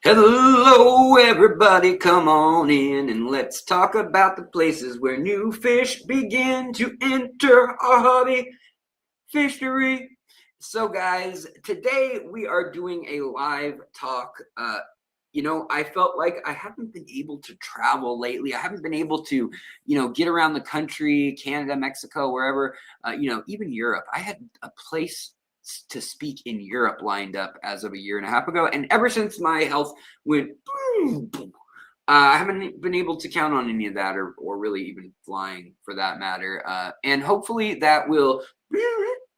Hello, everybody, come on in and let's talk about the places where new fish begin to enter our hobby, FISHTORY. So, guys, today we are doing a live talk. I felt like I haven't been able to travel lately. I haven't been able to, get around the country, Canada, Mexico, wherever, even Europe. I had a place to speak in Europe lined up as of a year and a half ago. And ever since my health went boom, boom, I haven't been able to count on any of that or really even flying for that matter. And hopefully that will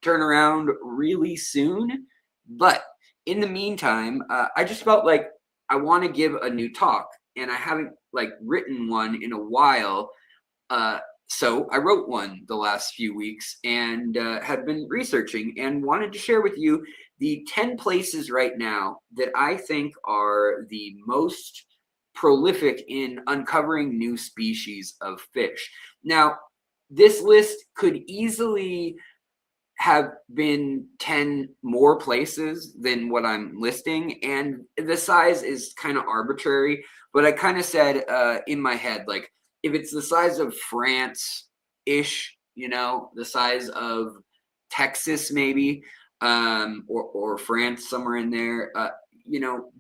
turn around really soon. But in the meantime, I just felt like I want to give a new talk, and I haven't written one in a while. So I wrote one the last few weeks and have been researching and wanted to share with you the 10 places right now that I think are the most prolific in uncovering new species of fish. Now, this list could easily have been 10 more places than what I'm listing, and the size is kind of arbitrary, but I kind of said in my head, like, if it's the size of France ish, the size of Texas maybe, or France, somewhere in there,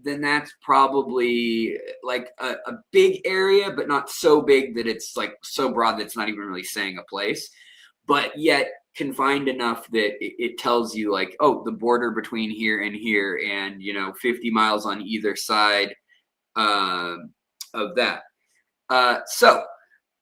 then that's probably like a big area, but not so big that it's like so broad that it's not even really saying a place, but yet confined enough that it tells you like, oh, the border between here and here, and 50 miles on either side of that. So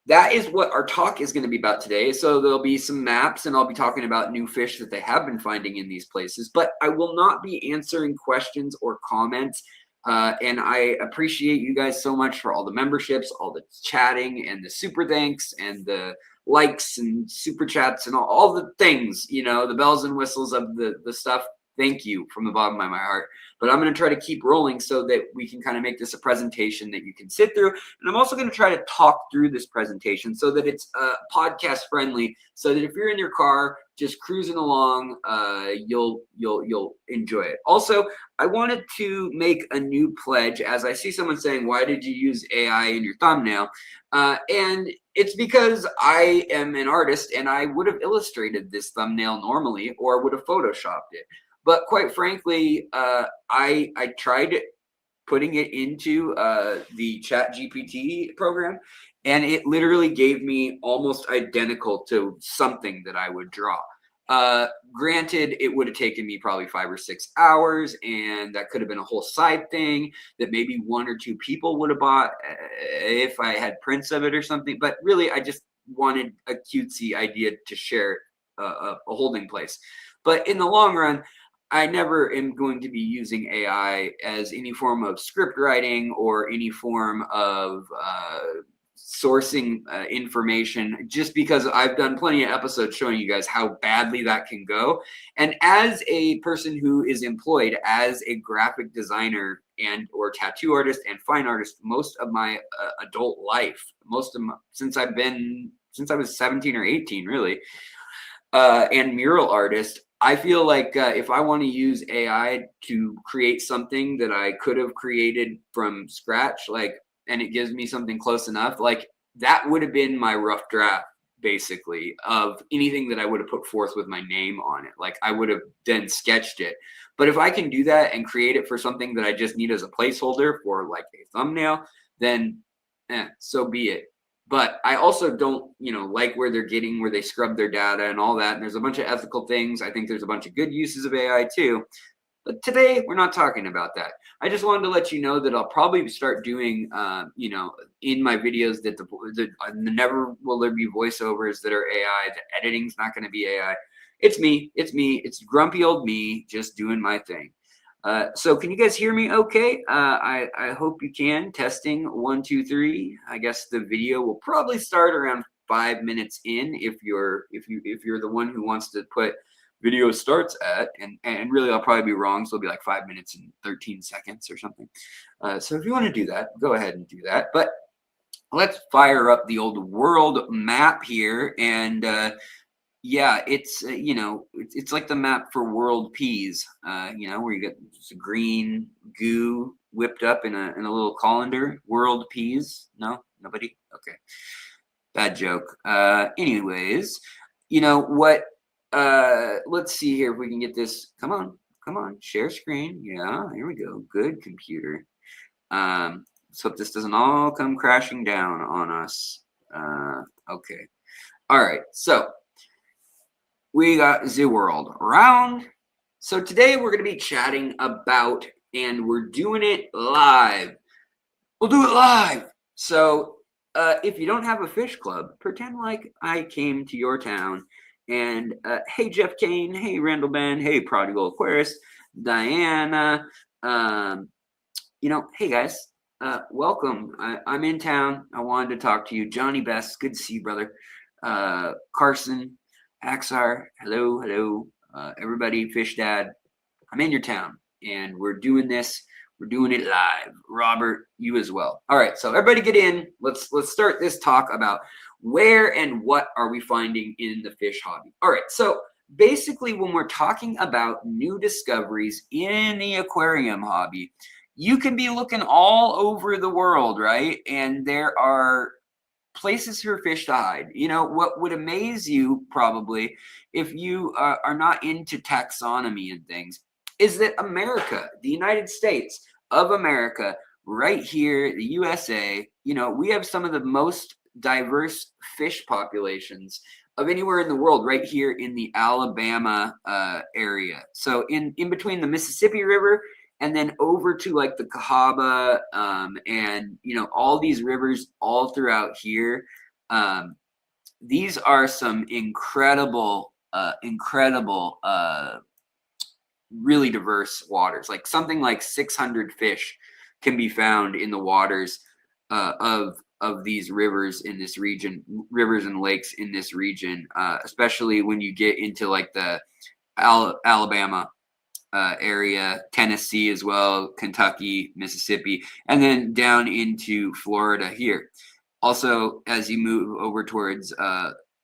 that is what our talk is going to be about today. So there'll be some maps, and I'll be talking about new fish that they have been finding in these places, but I will not be answering questions or comments. And I appreciate you guys so much for all the memberships, all the chatting, and the super thanks, and the likes and super chats, and all the things, the bells and whistles of the stuff. Thank you from the bottom of my heart. But I'm going to try to keep rolling so that we can kind of make this a presentation that you can sit through. And I'm also going to try to talk through this presentation so that it's podcast friendly, so that if you're in your car just cruising along, you'll enjoy it. Also, I wanted to make a new pledge, as I see someone saying, why did you use AI in your thumbnail? And it's because I am an artist, and I would have illustrated this thumbnail normally, or would have photoshopped it. But quite frankly, I tried putting it into the Chat GPT program, and it literally gave me almost identical to something that I would draw. Granted, it would have taken me probably 5 or 6 hours, and that could have been a whole side thing that maybe 1 or 2 people would have bought if I had prints of it or something. But really, I just wanted a cutesy idea to share a holding place. But in the long run, I never am going to be using AI as any form of script writing or any form of sourcing information, just because I've done plenty of episodes showing you guys how badly that can go. And as a person who is employed as a graphic designer and or tattoo artist and fine artist most of my adult life, since I was 17 or 18 really, and mural artist, I feel like if I want to use AI to create something that I could have created from scratch, and it gives me something close enough, like that would have been my rough draft, basically, of anything that I would have put forth with my name on it. Like I would have then sketched it. But if I can do that and create it for something that I just need as a placeholder for like a thumbnail, then so be it. But I also don't, like where they scrub their data and all that. And there's a bunch of ethical things. I think there's a bunch of good uses of AI too. But today we're not talking about that. I just wanted to let you know that I'll probably start doing, in my videos that never will there be voiceovers that are AI. The editing's not going to be AI. It's me. It's grumpy old me just doing my thing. So can you guys hear me okay? I hope you can. Testing 1, 2, 3. I guess the video will probably start around 5 minutes in if you're the one who wants to put video starts at, and really I'll probably be wrong, so it'll be like 5 minutes and 13 seconds or something. So if you want to do that, go ahead and do that. But let's fire up the old world map here, and Yeah, it's it's like the map for world peas. Where you get just green goo whipped up in a little colander. World peas. No, nobody. Okay, bad joke. Anyways, you know what? Let's see here if we can get this. Come on, share screen. Yeah, here we go. Good computer. Let's hope this doesn't all come crashing down on us. Okay. All right. So we got the world round. So today we're going to be chatting about, and we're doing it live. We'll do it live. So if you don't have a fish club, pretend like I came to your town and hey, Jeff Kane, hey, Randall Ben, hey, Prodigal Aquarius, Diana, hey guys, welcome. I'm in town. I wanted to talk to you. Johnny Best, good to see you, brother. Carson, Axar, hello. Everybody, Fish Dad, I'm in your town, and we're doing this. We're doing it live. Robert, you as well. All right, so everybody get in. Let's start this talk about where and what are we finding in the fish hobby. All right, so basically when we're talking about new discoveries in the aquarium hobby, you can be looking all over the world, right? And there are places for fish to hide. What would amaze you probably if you are not into taxonomy and things is that America, the United States of America, right here, the USA, we have some of the most diverse fish populations of anywhere in the world right here in the Alabama area. So in between the Mississippi River and then over to like the Cahaba and all these rivers all throughout here. These are some incredible really diverse waters. Like something like 600 fish can be found in the waters of these rivers in this region, rivers and lakes in this region, especially when you get into like the Alabama area, Tennessee as well, Kentucky, Mississippi, and then down into Florida here. Also, as you move over towards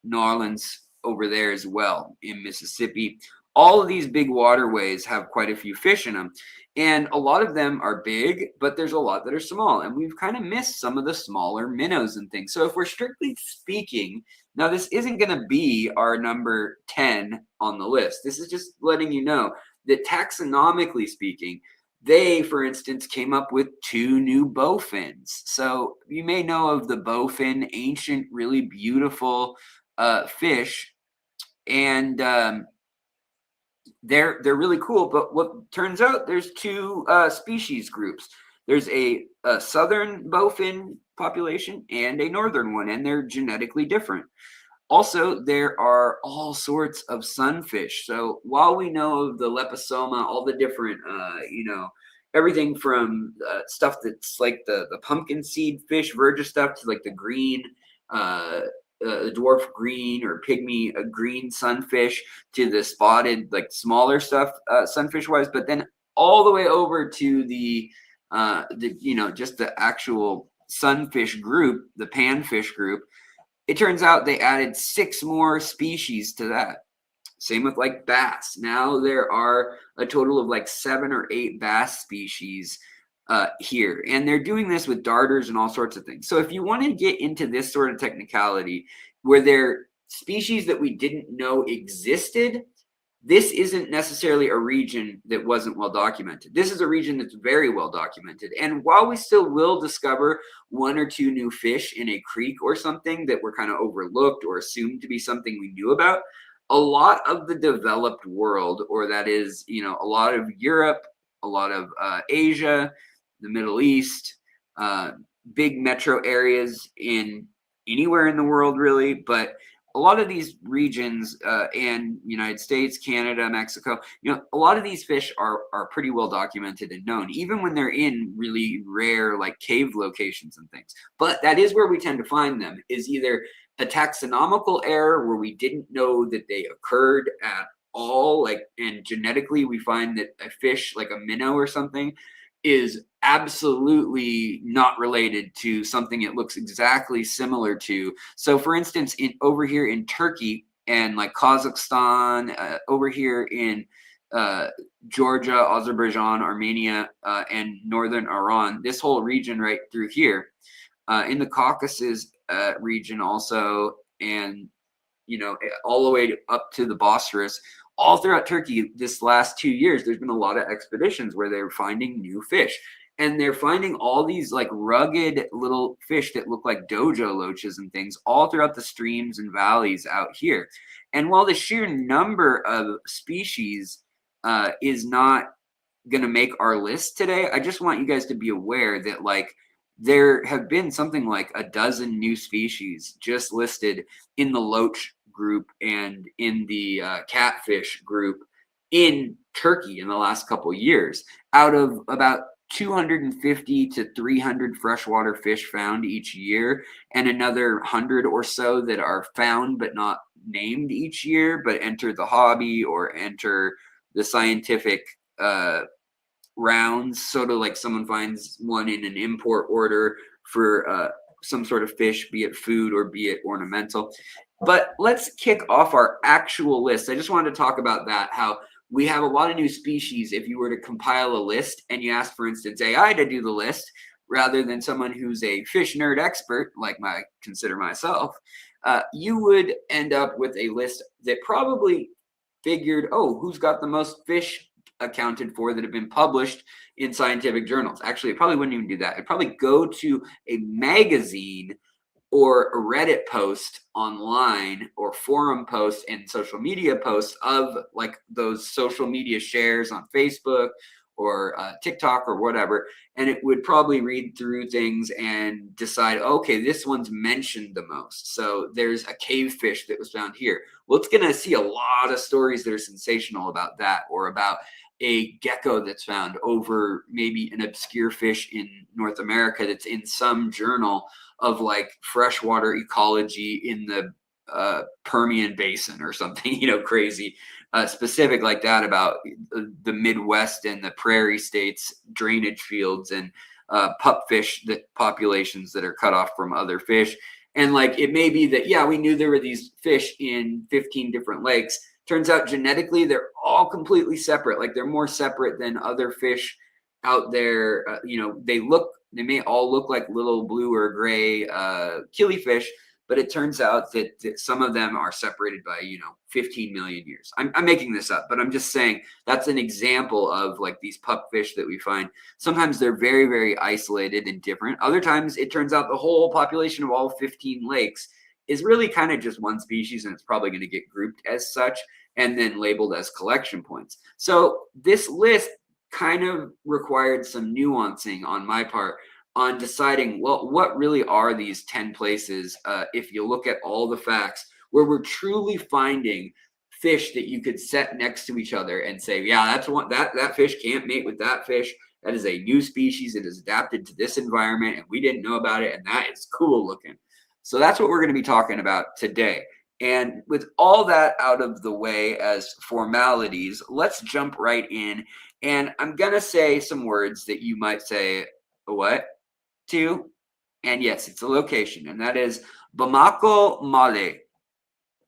New Orleans over there as well in Mississippi, all of these big waterways have quite a few fish in them. And a lot of them are big, but there's a lot that are small. And we've kind of missed some of the smaller minnows and things. So if we're strictly speaking, now this isn't going to be our number 10 on the list. This is just letting you know that taxonomically speaking, they, for instance, came up with 2 new bowfins. So you may know of the bowfin, ancient, really beautiful fish, and they're really cool. But what turns out, there's 2 species groups. There's a southern bowfin population and a northern one, and they're genetically different. Also, there are all sorts of sunfish. So while we know of the leposoma, all the different, everything from stuff that's like the pumpkin seed fish, Virgia stuff, to like the green, dwarf green or pygmy green sunfish, to the spotted, like smaller stuff, sunfish wise. But then all the way over to the just the actual sunfish group, the panfish group. It turns out they added 6 more species to that. Same with like bass. Now there are a total of like 7 or 8 bass species here. And they're doing this with darters and all sorts of things. So if you want to get into this sort of technicality where they're species that we didn't know existed, this isn't necessarily a region that wasn't well documented. This is a region that's very well documented. And while we still will discover 1 or 2 new fish in a creek or something that were kind of overlooked or assumed to be something we knew about, a lot of the developed world, or that is, a lot of Europe, a lot of Asia, the Middle East, big metro areas in anywhere in the world really, but a lot of these regions and United States, Canada, Mexico, a lot of these fish are pretty well documented and known, even when they're in really rare like cave locations and things. But that is where we tend to find them, is either a taxonomical error where we didn't know that they occurred at all, and genetically we find that a fish like a minnow or something is absolutely not related to something it looks exactly similar to. So for instance, over here in Turkey, and like Kazakhstan, over here in Georgia, Azerbaijan, Armenia, and northern Iran, this whole region right through here, in the Caucasus region also, and all the way up to the Bosphorus, all throughout Turkey this last 2 years, there's been a lot of expeditions where they're finding new fish. And they're finding all these like rugged little fish that look like dojo loaches and things all throughout the streams and valleys out here. And while the sheer number of species is not going to make our list today, I just want you guys to be aware that like there have been something like a dozen new species just listed in the loach group and in the catfish group in Turkey in the last couple of years, out of about 250 to 300 freshwater fish found each year, and another 100 or so that are found but not named each year, but enter the hobby or enter the scientific rounds. Sort of like someone finds one in an import order for some sort of fish, be it food or be it ornamental. But let's kick off our actual list. I just wanted to talk about that, how we have a lot of new species. If you were to compile a list and you ask, for instance, AI to do the list, rather than someone who's a fish nerd expert, like I consider myself, you would end up with a list that probably figured, oh, who's got the most fish accounted for that have been published in scientific journals. Actually, it probably wouldn't even do that. It'd probably go to a magazine or a Reddit post online or forum post and social media posts of like those social media shares on Facebook or TikTok or whatever. And it would probably read through things and decide, okay, this one's mentioned the most. So there's a cave fish that was found here. Well, it's going to see a lot of stories that are sensational about that, or about a gecko that's found over maybe an obscure fish in North America that's in some journal of like freshwater ecology in the Permian Basin or something, crazy specific like that, about the Midwest and the prairie states, drainage fields, and pupfish populations that are cut off from other fish. And like, it may be that, yeah, we knew there were these fish in 15 different lakes. Turns out genetically, they're all completely separate. Like, they're more separate than other fish out there. They may all look like little blue or gray killifish, but it turns out that some of them are separated by 15 million years. I'm making this up, but I'm just saying that's an example of like these pupfish that we find. Sometimes they're very, very isolated and different. Other times it turns out the whole population of all 15 lakes is really kind of just one species, and it's probably going to get grouped as such and then labeled as collection points. So this list kind of required some nuancing on my part on deciding, well, what really are these 10 places, if you look at all the facts, where we're truly finding fish that you could set next to each other and say, yeah, that's one, that fish can't mate with that fish. That is a new species. It is adapted to this environment, and we didn't know about it, and that is cool looking. So that's what we're going to be talking about today. And with all that out of the way as formalities, let's jump right in. And I'm going to say some words that you might say, what? To? And yes, it's a location, and that is Bamako, Mali.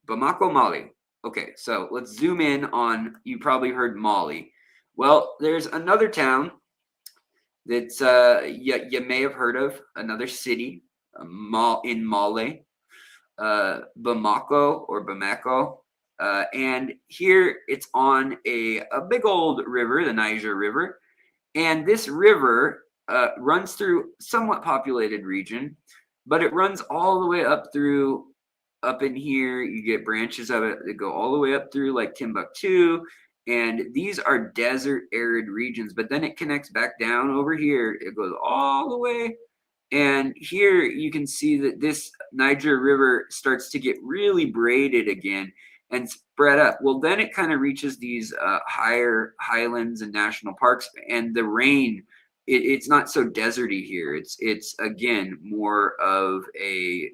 Bamako, Mali. Okay, so let's zoom in on, you probably heard Mali. Well, there's another town that's you may have heard of, another city in Mali, Bamako or Bamako. And here it's on a big old river, the Niger River. And this river runs through somewhat populated region, but it runs all the way up in here. You get branches of it that go all the way up through like Timbuktu. And these are desert arid regions, but then it connects back down over here. It goes all the way. And here you can see that this Niger River starts to get really braided again and spread up. Well, then it kind of reaches these higher highlands and national parks, and the rain, it's not so deserty here. It's again more of a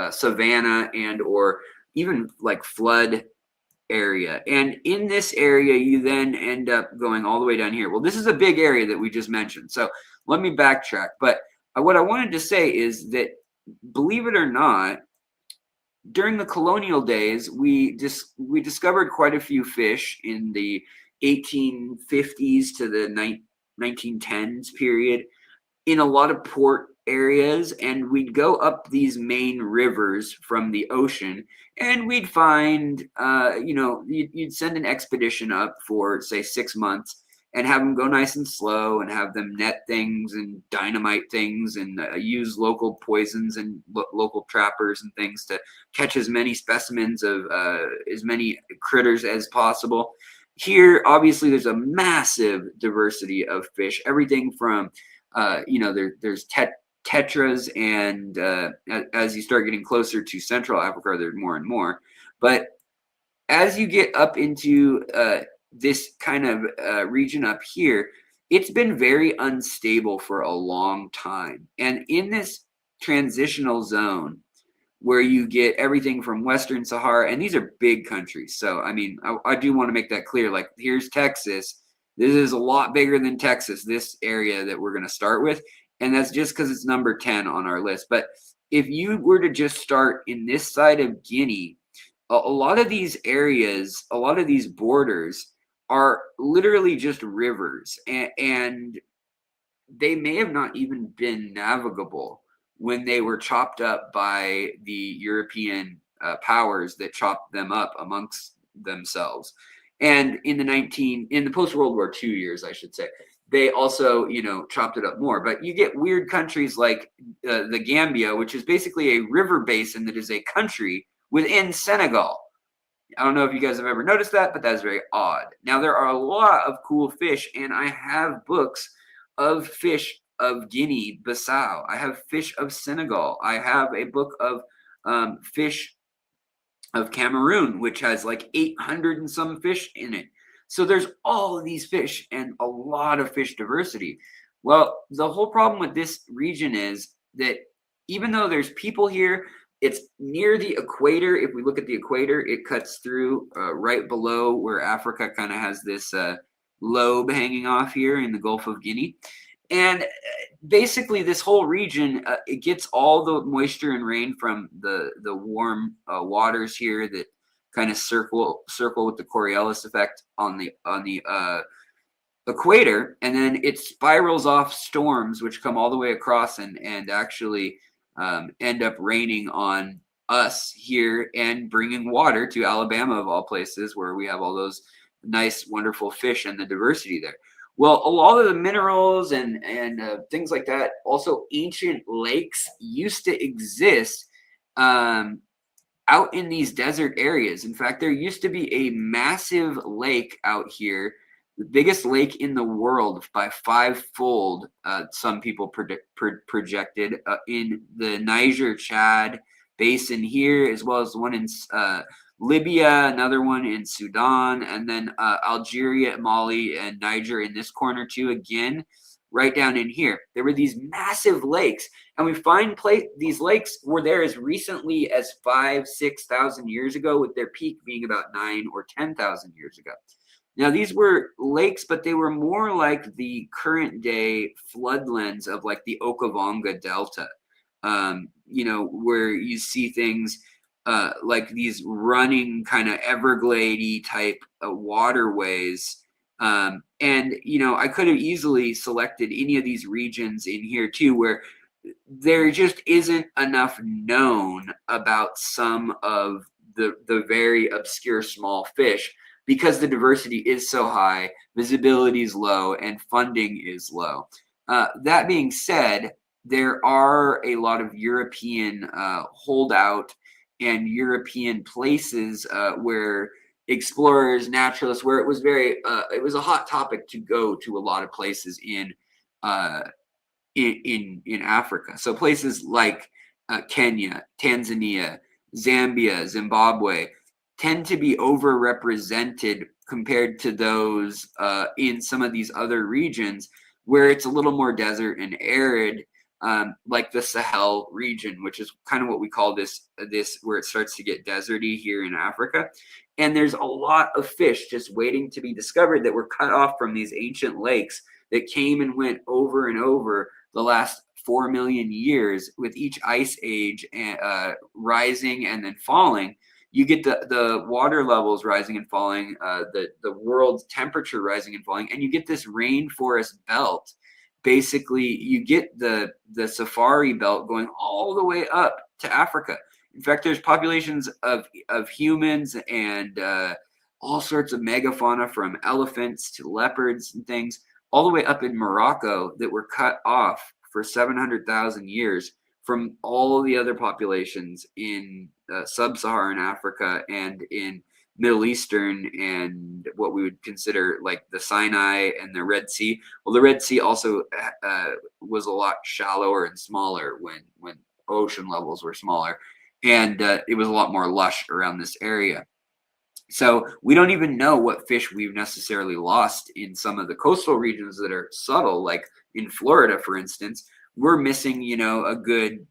savanna and or even like flood area. And in this area, you then end up going all the way down here. Well, this is a big area that we just mentioned. So let me backtrack. But what I wanted to say is that, believe it or not, during the colonial days, we discovered quite a few fish in the 1850s to the 1910s period in a lot of port areas, and we'd go up these main rivers from the ocean, and we'd find, you'd send an expedition up for, say, 6 months and have them go nice and slow and have them net things and dynamite things and use local poisons and local trappers and things to catch as many specimens of as many critters as possible. Here, obviously, there's a massive diversity of fish, everything from there's tetras, and as you start getting closer to Central Africa, there's more and more. But as you get up into this kind of region up here, it's been very unstable for a long time. And in this transitional zone, where you get everything from Western Sahara, and these are big countries. So, I mean, I do want to make that clear. Like, here's Texas. This is a lot bigger than Texas, this area that we're going to start with. And that's just because it's number 10 on our list. But if you were to just start in this side of Guinea, a lot of these areas, a lot of these borders are literally just rivers. And they may have not even been navigable when they were chopped up by the European powers that chopped them up amongst themselves. And in the post-World War II years, I should say, they also, chopped it up more. But you get weird countries like the Gambia, which is basically a river basin that is a country within Senegal. I don't know if you guys have ever noticed that, but that's very odd. Now, there are a lot of cool fish, and I have books of fish of Guinea-Bissau. I have fish of Senegal. I have a book of fish of Cameroon, which has like 800 and some fish in it. So there's all of these fish and a lot of fish diversity. Well, the whole problem with this region is that even though there's people here, it's near the equator. If we look at the equator, it cuts through right below where Africa kind of has this lobe hanging off here in the Gulf of Guinea. And basically, this whole region, it gets all the moisture and rain from the warm waters here that kind of circle with the Coriolis effect on the equator, and then it spirals off storms, which come all the way across and actually end up raining on us here and bringing water to Alabama, of all places, where we have all those nice, wonderful fish and the diversity there. Well, a lot of the minerals and things like that, also ancient lakes used to exist out in these desert areas. In fact, there used to be a massive lake out here, the biggest lake in the world by fivefold, some people projected, in the Niger-Chad basin here, as well as the one in Libya, another one in Sudan, and then Algeria, Mali, and Niger in this corner too, again, right down in here. There were these massive lakes, and we find these lakes were there as recently as 5,000-6,000 years ago, with their peak being about 9,000 or 10,000 years ago. Now, these were lakes, but they were more like the current day floodlands of like the Okavango Delta, where you see things like these running kind of Everglade type waterways. And, I could have easily selected any of these regions in here too, where there just isn't enough known about some of the very obscure small fish, because the diversity is so high, visibility is low, and funding is low. That being said, there are a lot of European holdout and European places where explorers, naturalists, where it was a hot topic to go to a lot of places in Africa. So places like Kenya, Tanzania, Zambia, Zimbabwe tend to be overrepresented compared to those in some of these other regions where it's a little more desert and arid, like the Sahel region, which is kind of what we call this where it starts to get deserty here in Africa. And there's a lot of fish just waiting to be discovered that were cut off from these ancient lakes that came and went over and over the last 4 million years, with each ice age rising and then falling, you get the water levels rising and falling, the world's temperature rising and falling, and you get this rainforest belt. Basically, you get the safari belt going all the way up to Africa. In fact, there's populations of humans and all sorts of megafauna, from elephants to leopards and things, all the way up in Morocco, that were cut off for 700,000 years from all the other populations in sub-Saharan Africa and in Middle Eastern and what we would consider like the Sinai and the Red Sea. Well, the Red Sea also was a lot shallower and smaller when ocean levels were smaller, and it was a lot more lush around this area. So we don't even know what fish we've necessarily lost in some of the coastal regions that are subtle, like in Florida, for instance. We're missing, a good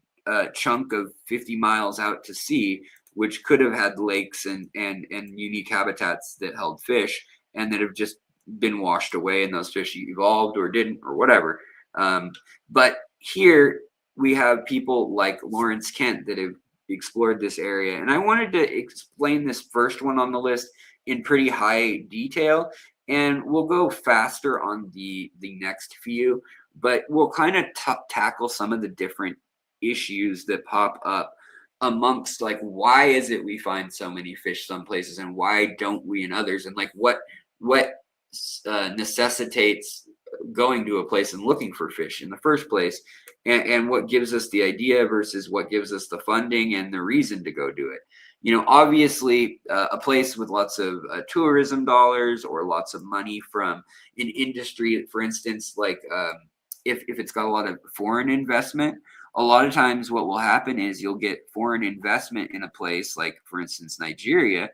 chunk of 50 miles out to sea, which could have had lakes and unique habitats that held fish, and that have just been washed away, and those fish evolved or didn't or whatever. But here we have people like Lawrence Kent that have explored this area, and I wanted to explain this first one on the list in pretty high detail, and we'll go faster on the next few, but we'll kind of tackle some of the different issues that pop up amongst, like, why is it we find so many fish some places and why don't we in others, and like what necessitates going to a place and looking for fish in the first place, and what gives us the idea versus what gives us the funding and the reason to go do it. Obviously, a place with lots of tourism dollars or lots of money from an industry, for instance, like if it's got a lot of foreign investment, a lot of times what will happen is you'll get foreign investment in a place like, for instance, Nigeria.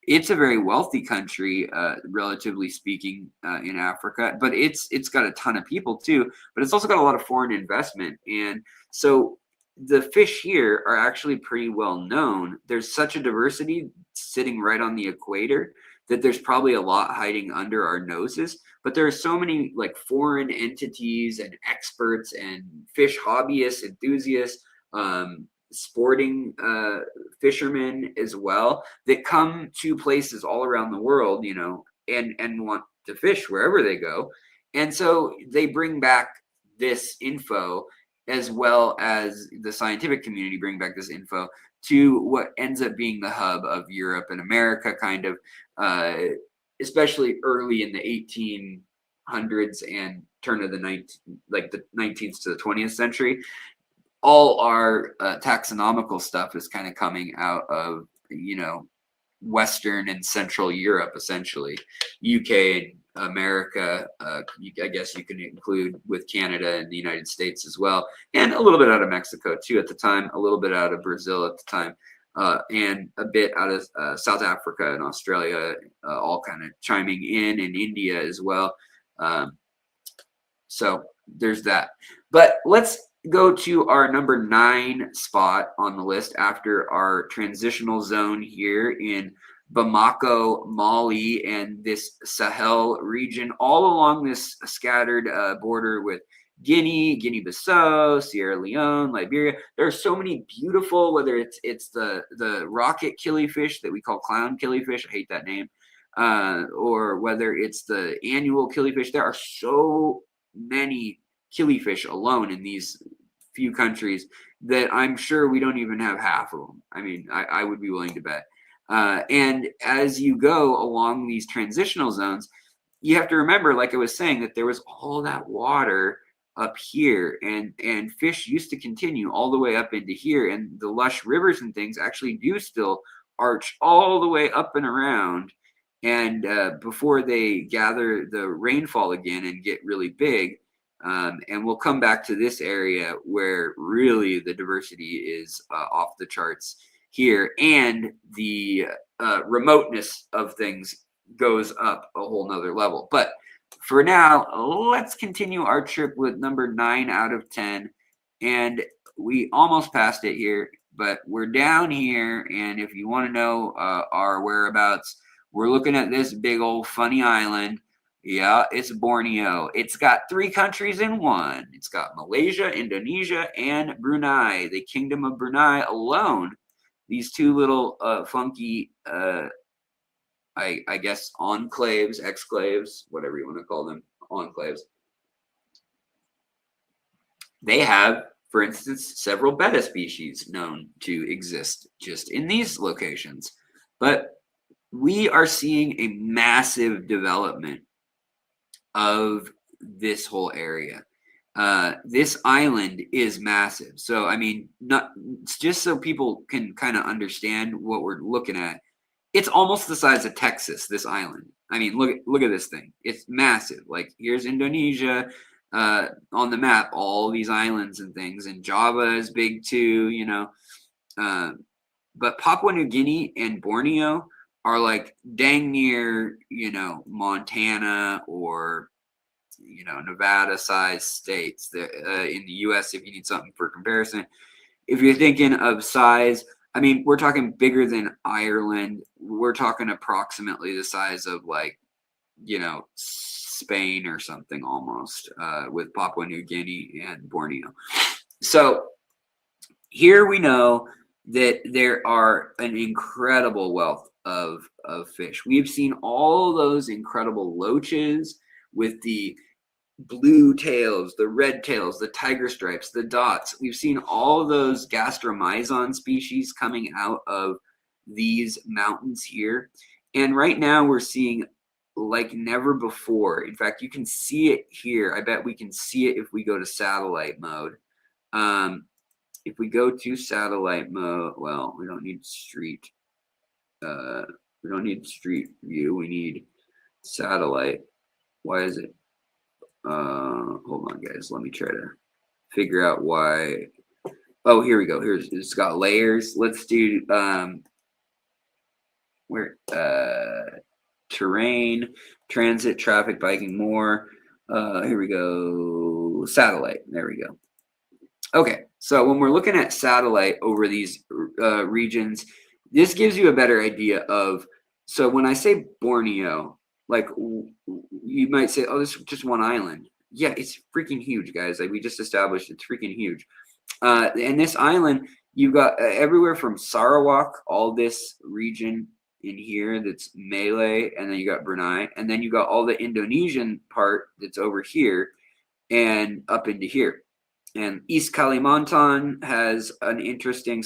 It's a very wealthy country, relatively speaking, in Africa, but it's got a ton of people too, but it's also got a lot of foreign investment. And so the fish here are actually pretty well known. There's such a diversity sitting right on the equator that there's probably a lot hiding under our noses, but there are so many like foreign entities and experts and fish hobbyists, enthusiasts, sporting fishermen as well, that come to places all around the world, and want to fish wherever they go. And so they bring back this info, as well as the scientific community bring back this info to what ends up being the hub of Europe and America, kind of, especially early in the 1800s and turn of the 19th to the 20th century. All our taxonomical stuff is kind of coming out of, Western and Central Europe, essentially. UK and America, I guess you can include with Canada and the United States as well, and a little bit out of Mexico too at the time, a little bit out of Brazil at the time, and a bit out of South Africa and Australia, all kind of chiming in, and India as well. So there's that. But let's go to our number 9 spot on the list after our transitional zone here in Bamako, Mali, and this Sahel region, all along this scattered border with Guinea, Guinea-Bissau, Sierra Leone, Liberia. There are so many beautiful, whether it's the rocket killifish that we call clown killifish, I hate that name, or whether it's the annual killifish. There are so many killifish alone in these few countries that I'm sure we don't even have half of them. I mean, I would be willing to bet. And as you go along these transitional zones, you have to remember, like I was saying, that there was all that water up here, and fish used to continue all the way up into here, and the lush rivers and things actually do still arch all the way up and around, and before they gather the rainfall again and get really big. And we'll come back to this area where really the diversity is off the charts here, and the remoteness of things goes up a whole nother level. But for now, let's continue our trip with number 9 out of 10. And we almost passed it here, but we're down here. And if you want to know our whereabouts, we're looking at this big old funny island Yeah, it's Borneo. It's got 3 countries in one. It's got Malaysia, Indonesia, and Brunei. The Kingdom of Brunei alone, these 2 little funky, I guess, enclaves, exclaves, whatever you want to call them, enclaves. They have, for instance, several betta species known to exist just in these locations. But we are seeing a massive development of this whole area. This island is massive. So, I mean, not just so people can kind of understand what we're looking at. It's almost the size of Texas, this island. I mean, look at this thing. It's massive. Like, here's Indonesia on the map, all these islands and things. And Java is big too, you know. But Papua New Guinea and Borneo are like dang near, you know, Montana or, you know, Nevada-sized states that, in the U.S. if you need something for comparison. If you're thinking of size, I mean, we're talking bigger than Ireland. We're talking approximately the size of, like, you know, Spain or something almost, with Papua New Guinea and Borneo. So here we know that there are an incredible wealth of fish. We've seen all those incredible loaches with the blue tails, the red tails, the tiger stripes, the dots. We've seen all of those gastromyzon species coming out of these mountains here. And right now we're seeing like never before. In fact, you can see it here. I bet we can see it if we go to satellite mode. If we go to satellite mode, well, we don't need street. We don't need street view. We need satellite. Why is it? Hold on, guys. Let me try to figure out why. Oh, here we go. It's got layers. Let's do terrain, transit, traffic, biking, more. Here we go. Satellite. There we go. Okay, so when we're looking at satellite over these regions, this gives you a better idea of. So when I say Borneo, like, you might say, oh, this is just one island. Yeah, it's freaking huge, guys. Like we just established, it's freaking huge. And this island, you've got everywhere from Sarawak, all this region in here that's Malay, and then you got Brunei, and then you got all the Indonesian part that's over here and up into here. And East Kalimantan has an interesting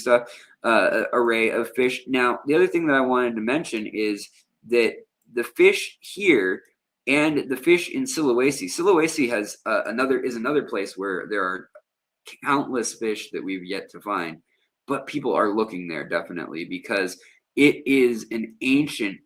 array of fish. Now, the other thing that I wanted to mention is that the fish here and the fish in Sulawesi has another place where there are countless fish that we've yet to find, but people are looking there definitely because it is an ancient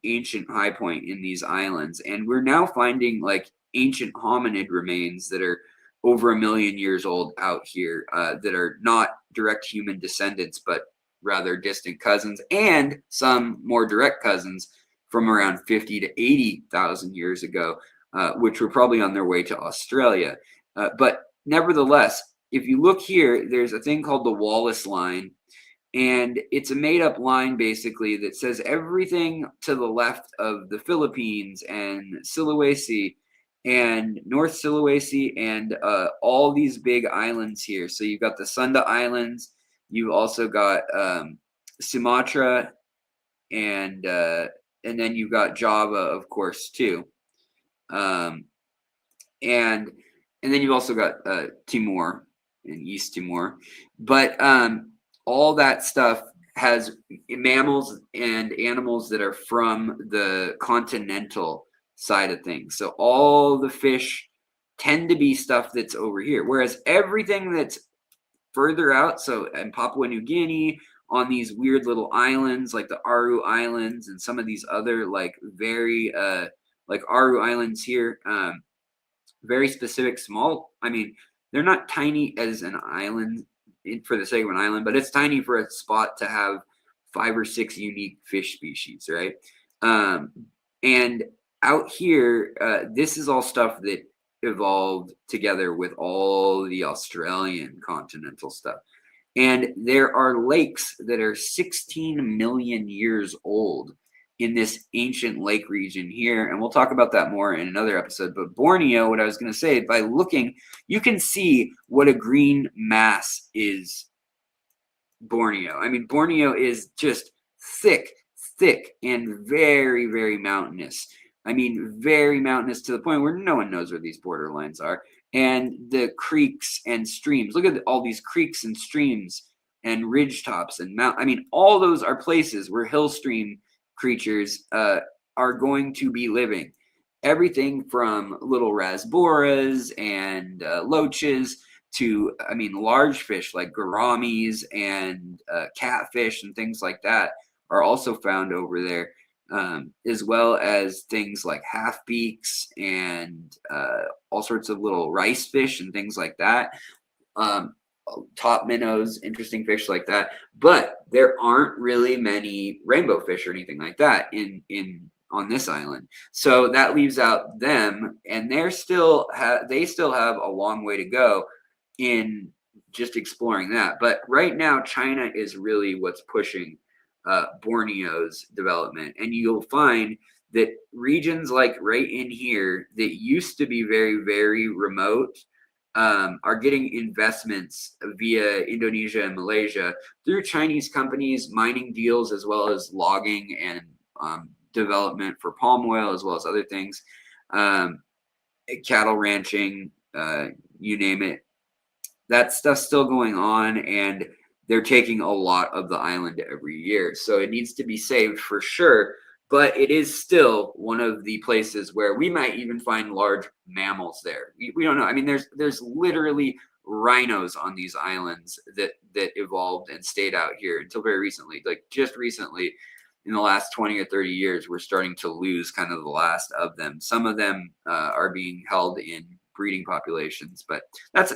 high point in these islands, and we're now finding like ancient hominid remains that are over 1 million years old out here, that are not direct human descendants, but rather distant cousins, and some more direct cousins from around 50 to 80,000 years ago, which were probably on their way to Australia. But nevertheless, if you look here, there's a thing called the Wallace line, and it's a made-up line basically that says everything to the left of the Philippines and Sulawesi and North Sulawesi and all these big islands here. So you've got the Sunda Islands, you've also got Sumatra, and then you've got Java, of course, too. And then you've also got Timor and East Timor. But all that stuff has mammals and animals that are from the continental side of things. So all the fish tend to be stuff that's over here. Whereas everything that's further out, so in Papua New Guinea, on these weird little islands like the Aru Islands and some of these other like very like Aru Islands here, very specific small. I mean, they're not tiny as an island for the sake of an island, but it's tiny for a spot to have 5 or 6 unique fish species, right? And out here, this is all stuff that evolved together with all the Australian continental stuff. And there are lakes that are 16 million years old in this ancient lake region here, and we'll talk about that more in another episode. But Borneo, what I was going to say, by looking, you can see what a green mass is. Borneo. I mean, Borneo is just thick, and very, very mountainous. I mean, very mountainous to the point where no one knows where these borderlines are. And the creeks and streams. Look at all these creeks and streams and ridge tops and mount. I mean, all those are places where hill stream creatures are going to be living. Everything from little rasboras and loaches to, I mean, large fish like gouramis and catfish and things like that are also found over there, as well as things like half beaks and all sorts of little rice fish and things like that. Top minnows, interesting fish like that. But there aren't really many rainbow fish or anything like that in on this island. So that leaves out them, and they still have a long way to go in just exploring that. But right now, China is really what's pushing Borneo's development. And you'll find that regions like right in here that used to be very, very remote are getting investments via Indonesia and Malaysia through Chinese companies, mining deals, as well as logging and development for palm oil, as well as other things, cattle ranching, you name it. That stuff's still going on, and they're taking a lot of the island every year. So it needs to be saved for sure, but it is still one of the places where we might even find large mammals there. We don't know. I mean, there's literally rhinos on these islands that evolved and stayed out here until very recently. Like just recently, in the last 20 or 30 years, we're starting to lose kind of the last of them. Some of them are being held in breeding populations, but that's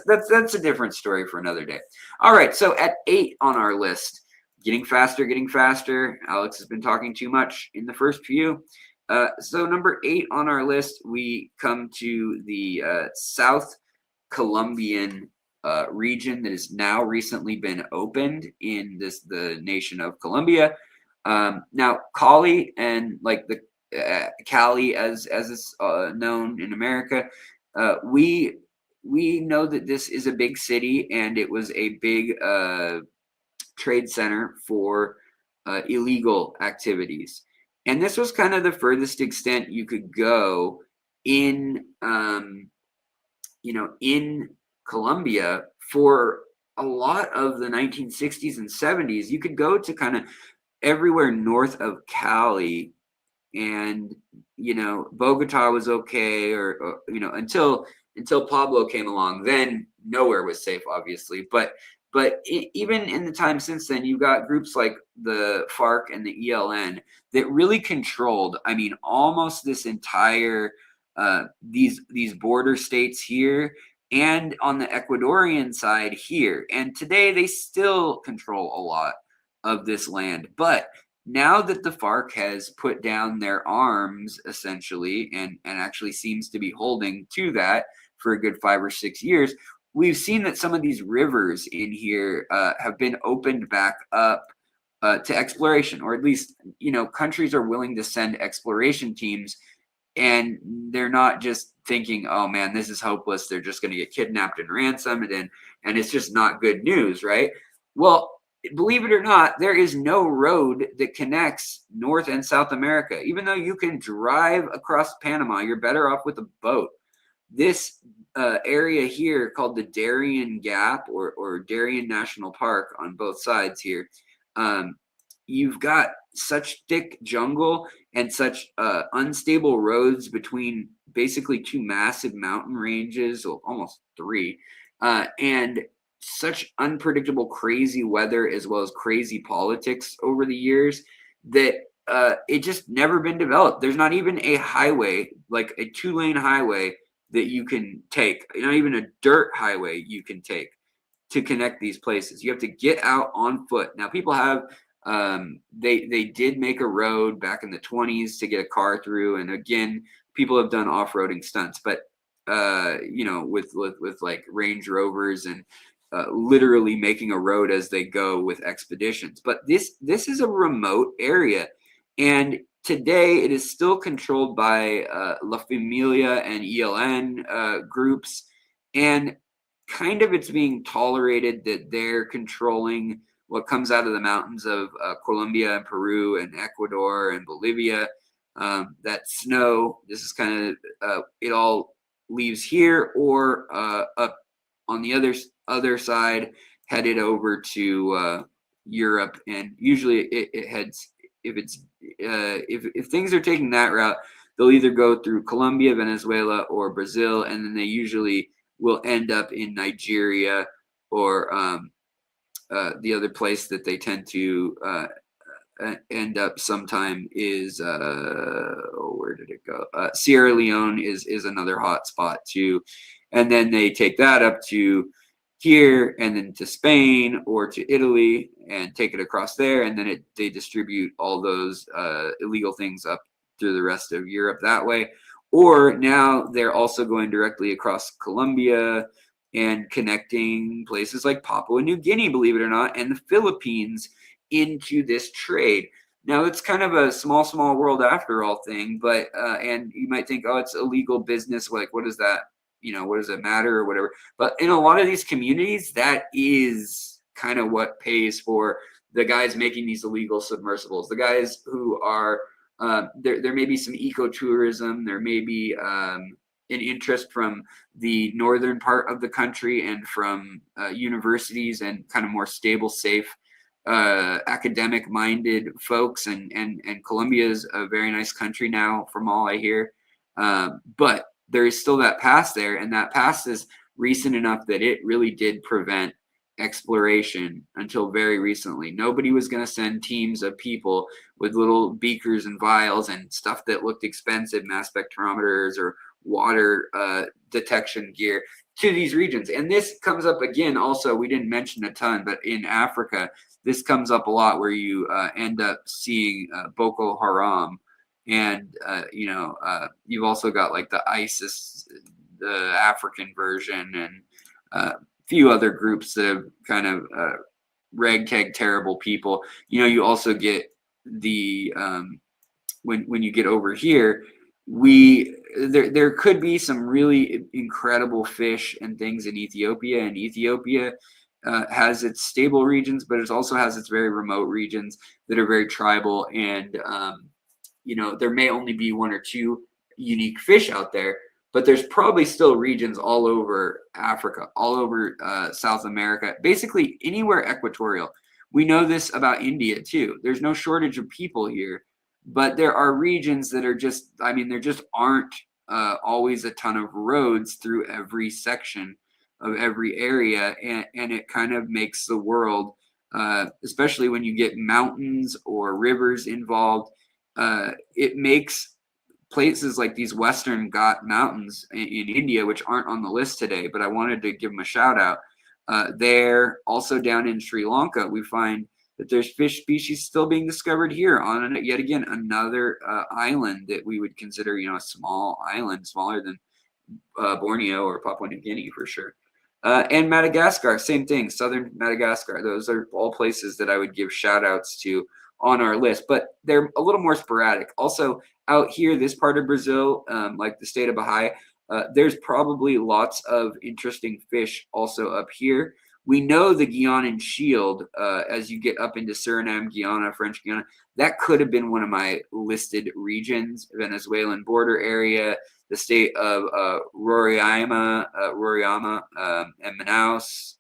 a different story for another day. All right, so at 8 on our list, getting faster. Alex has been talking too much in the first few. So number 8 on our list, we come to the South Colombian region that has now recently been opened in the nation of Colombia. Now, Cali and like the Cali as it's known in America, we know that this is a big city, and it was a big trade center for illegal activities. And this was kind of the furthest extent you could go in, in Colombia for a lot of the 1960s and 70s. You could go to kind of everywhere north of Cali, and Bogota was okay, or until Pablo came along. Then nowhere was safe, obviously. But even in the time since then, you got groups like the FARC and the ELN that really controlled, I mean, almost this entire these border states here, and on the Ecuadorian side here. And today they still control a lot of this land. But now that the FARC has put down their arms, essentially, and actually seems to be holding to that for a good 5 or 6 years, we've seen that some of these rivers in here have been opened back up to exploration, or at least, countries are willing to send exploration teams, and they're not just thinking, oh man, this is hopeless, they're just going to get kidnapped and ransomed, and it's just not good news, right? Well, believe it or not, there is no road that connects North and South America. Even though you can drive across Panama, you're better off with a boat. This area here called the Darien Gap or Darien National Park on both sides here, you've got such thick jungle and such unstable roads between basically 2 massive mountain ranges, or almost 3, and such unpredictable, crazy weather, as well as crazy politics over the years, that it just never been developed. There's not even a highway, like a 2-lane highway that you can take, not even a dirt highway you can take to connect these places. You have to get out on foot. Now, people have they did make a road back in the 20s to get a car through, and again, people have done off-roading stunts, but with like Range Rovers and literally making a road as they go with expeditions. But this is a remote area, and today it is still controlled by La Familia and ELN groups, and kind of it's being tolerated that they're controlling what comes out of the mountains of Colombia and Peru and Ecuador and Bolivia. That snow, this is kind of it all leaves here or up on the other side, headed over to Europe, and usually it heads, if things are taking that route, they'll either go through Colombia, Venezuela, or Brazil, and then they usually will end up in Nigeria or the other place that they tend to end up sometime is where did it go? Sierra Leone is another hot spot too, and then they take that up to here and then to Spain or to Italy and take it across there, and then they distribute all those illegal things up through the rest of Europe that way. Or now they're also going directly across Colombia and connecting places like Papua New Guinea, believe it or not, and the Philippines into this trade. Now it's kind of a small world after all thing, but and you might think, oh, it's illegal business. Like, what does that, what does it matter or whatever? But in a lot of these communities, that is kind of what pays for the guys making these illegal submersibles. The guys who are there may be some ecotourism. There may be an interest from the northern part of the country and from universities and kind of more stable, safe, academic-minded folks. And Colombia is a very nice country now, from all I hear. But there is still that past there, and that past is recent enough that it really did prevent exploration until very recently. Nobody was going to send teams of people with little beakers and vials and stuff that looked expensive, mass spectrometers or water detection gear, to these regions. And this comes up again also, we didn't mention a ton, but in Africa, this comes up a lot, where you end up seeing Boko Haram. And, you've also got like the ISIS, the African version, and few other groups that have kind of ragtag terrible people. You also get the when you get over here, there could be some really incredible fish and things in Ethiopia, and Ethiopia has its stable regions, but it also has its very remote regions that are very tribal, and there may only be one or two unique fish out there, but there's probably still regions all over Africa, all over South America, basically anywhere equatorial. We know this about India too. There's no shortage of people here, but there are regions that are just, there just aren't always a ton of roads through every section of every area. And it kind of makes the world, especially when you get mountains or rivers involved, it makes places like these Western Ghat Mountains in India, which aren't on the list today, but I wanted to give them a shout out. There, also down in Sri Lanka, we find that there's fish species still being discovered here on yet again another island that we would consider, a small island, smaller than Borneo or Papua New Guinea for sure. And Madagascar, same thing, southern Madagascar. Those are all places that I would give shout outs to on our list, but they're a little more sporadic. Also, out here, this part of Brazil, like the state of Bahia, there's probably lots of interesting fish also up here. We know the Guianan Shield, as you get up into Suriname, Guyana, French Guiana, that could have been one of my listed regions, Venezuelan border area, the state of Roraima, and Manaus,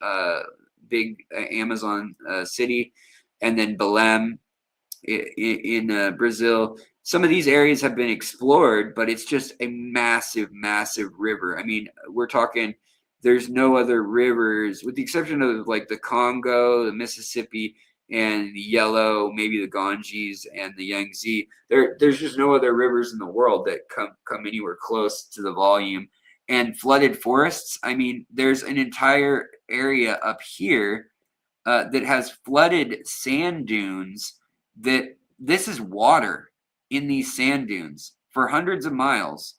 big Amazon city, and then Belém in Brazil. Some of these areas have been explored, but it's just a massive river. We're talking, there's no other rivers, with the exception of like the Congo, the Mississippi, and the Yellow, maybe the Ganges and the Yangtze. There's just no other rivers in the world that come anywhere close to the volume. And flooded forests, there's an entire area up here that has flooded sand dunes, that this is water in these sand dunes for hundreds of miles.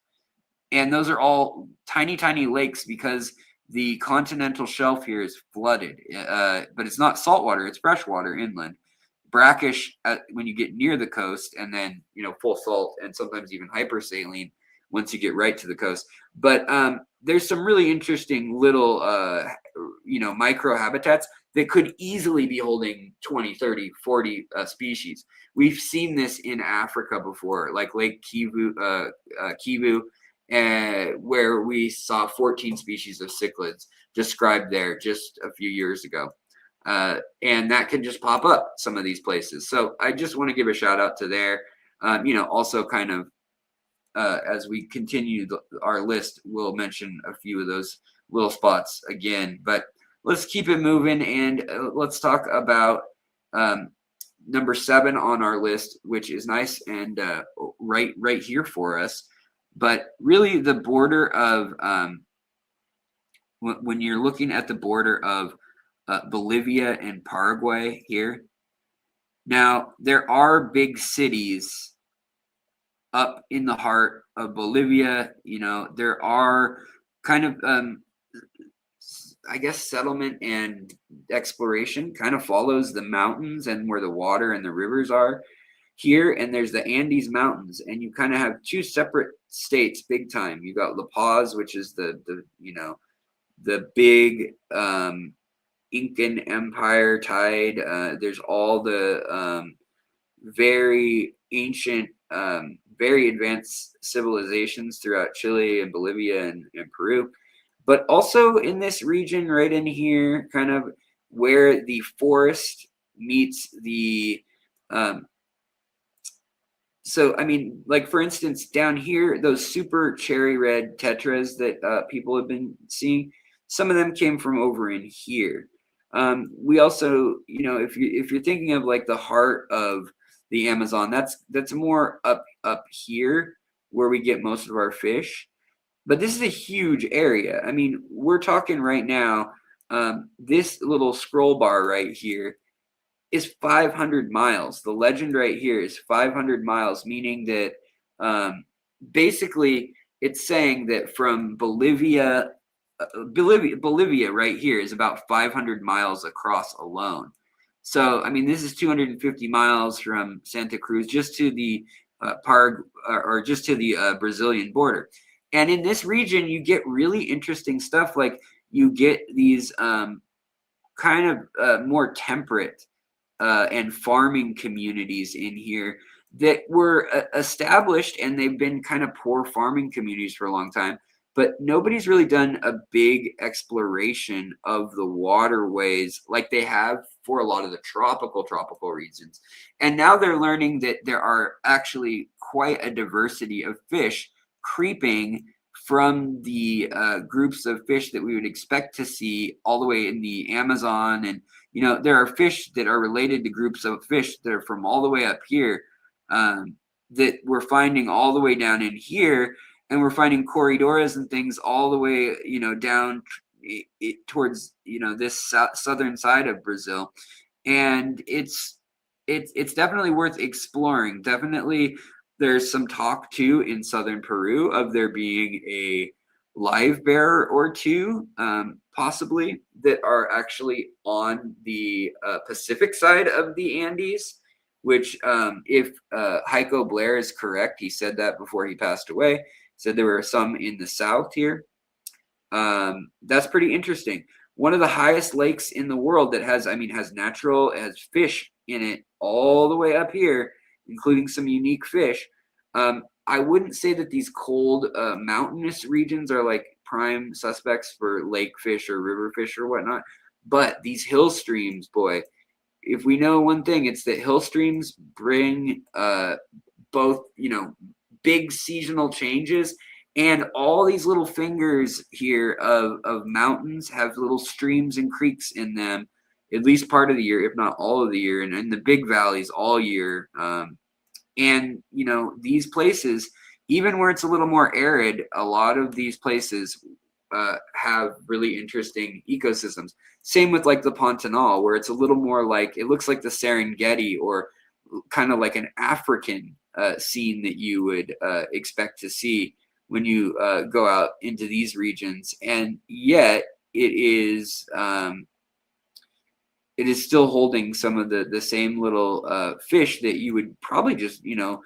And those are all tiny lakes because the continental shelf here is flooded. But it's not saltwater, it's freshwater inland. brackish when you get near the coast, and then full salt and sometimes even hypersaline once you get right to the coast. But there's some really interesting little micro habitats that could easily be holding 20, 30, 40 species. We've seen this in Africa before, like Lake Kivu, where we saw 14 species of cichlids described there just a few years ago. And that can just pop up some of these places. So I just want to give a shout out to there. Also kind of as we continue our list, we'll mention a few of those little spots again. But let's keep it moving, and let's talk about number 7 on our list, which is nice and right here for us. But really, the border of when you're looking at the border of Bolivia and Paraguay here. Now, there are big cities up in the heart of Bolivia. There are kind of, I guess, settlement and exploration kind of follows the mountains and where the water and the rivers are here. And there's the Andes Mountains, and you kind of have two separate states big time. You got La Paz, which is the big Incan Empire tied. There's all the very ancient, very advanced civilizations throughout Chile and Bolivia and Peru. But also in this region right in here, kind of where the forest meets the so, I mean, like, for instance, down here, those super cherry red tetras that people have been seeing, some of them came from over in here. We also, if you're thinking of like the heart of the Amazon, that's more up here where we get most of our fish. But this is a huge area. I mean, we're talking right now, this little scroll bar right here is 500 miles. The legend right here is 500 miles, meaning that basically it's saying that from Bolivia right here is about 500 miles across alone. So, I mean, this is 250 miles from Santa Cruz just to the Brazilian border. And in this region, you get really interesting stuff. Like, you get these kind of more temperate and farming communities in here that were established, and they've been kind of poor farming communities for a long time. But nobody's really done a big exploration of the waterways like they have for a lot of the tropical regions. And now they're learning that there are actually quite a diversity of fish creeping from the groups of fish that we would expect to see all the way in the Amazon. And, there are fish that are related to groups of fish that are from all the way up here that we're finding all the way down in here. And we're finding corridoras and things all the way, down towards, this southern side of Brazil. And it's definitely worth exploring. Definitely, there's some talk too in southern Peru of there being a live bear or two, possibly, that are actually on the Pacific side of the Andes. Which, if Heiko Blair is correct, he said that before he passed away. Said there were some in the south here. That's pretty interesting. One of the highest lakes in the world that has fish in it all the way up here, including some unique fish. I wouldn't say that these cold mountainous regions are like prime suspects for lake fish or river fish or whatnot. But these hill streams, boy, if we know one thing, it's that hill streams bring both, big seasonal changes, and all these little fingers here of mountains have little streams and creeks in them, at least part of the year, if not all of the year, and in the big valleys all year. And these places, even where it's a little more arid, a lot of these places have really interesting ecosystems. Same with like the Pantanal, where it's a little more like, it looks like the Serengeti, or kind of like an African scene that you would expect to see when you go out into these regions. And yet it is it is still holding some of the same little fish that you would probably just, you know,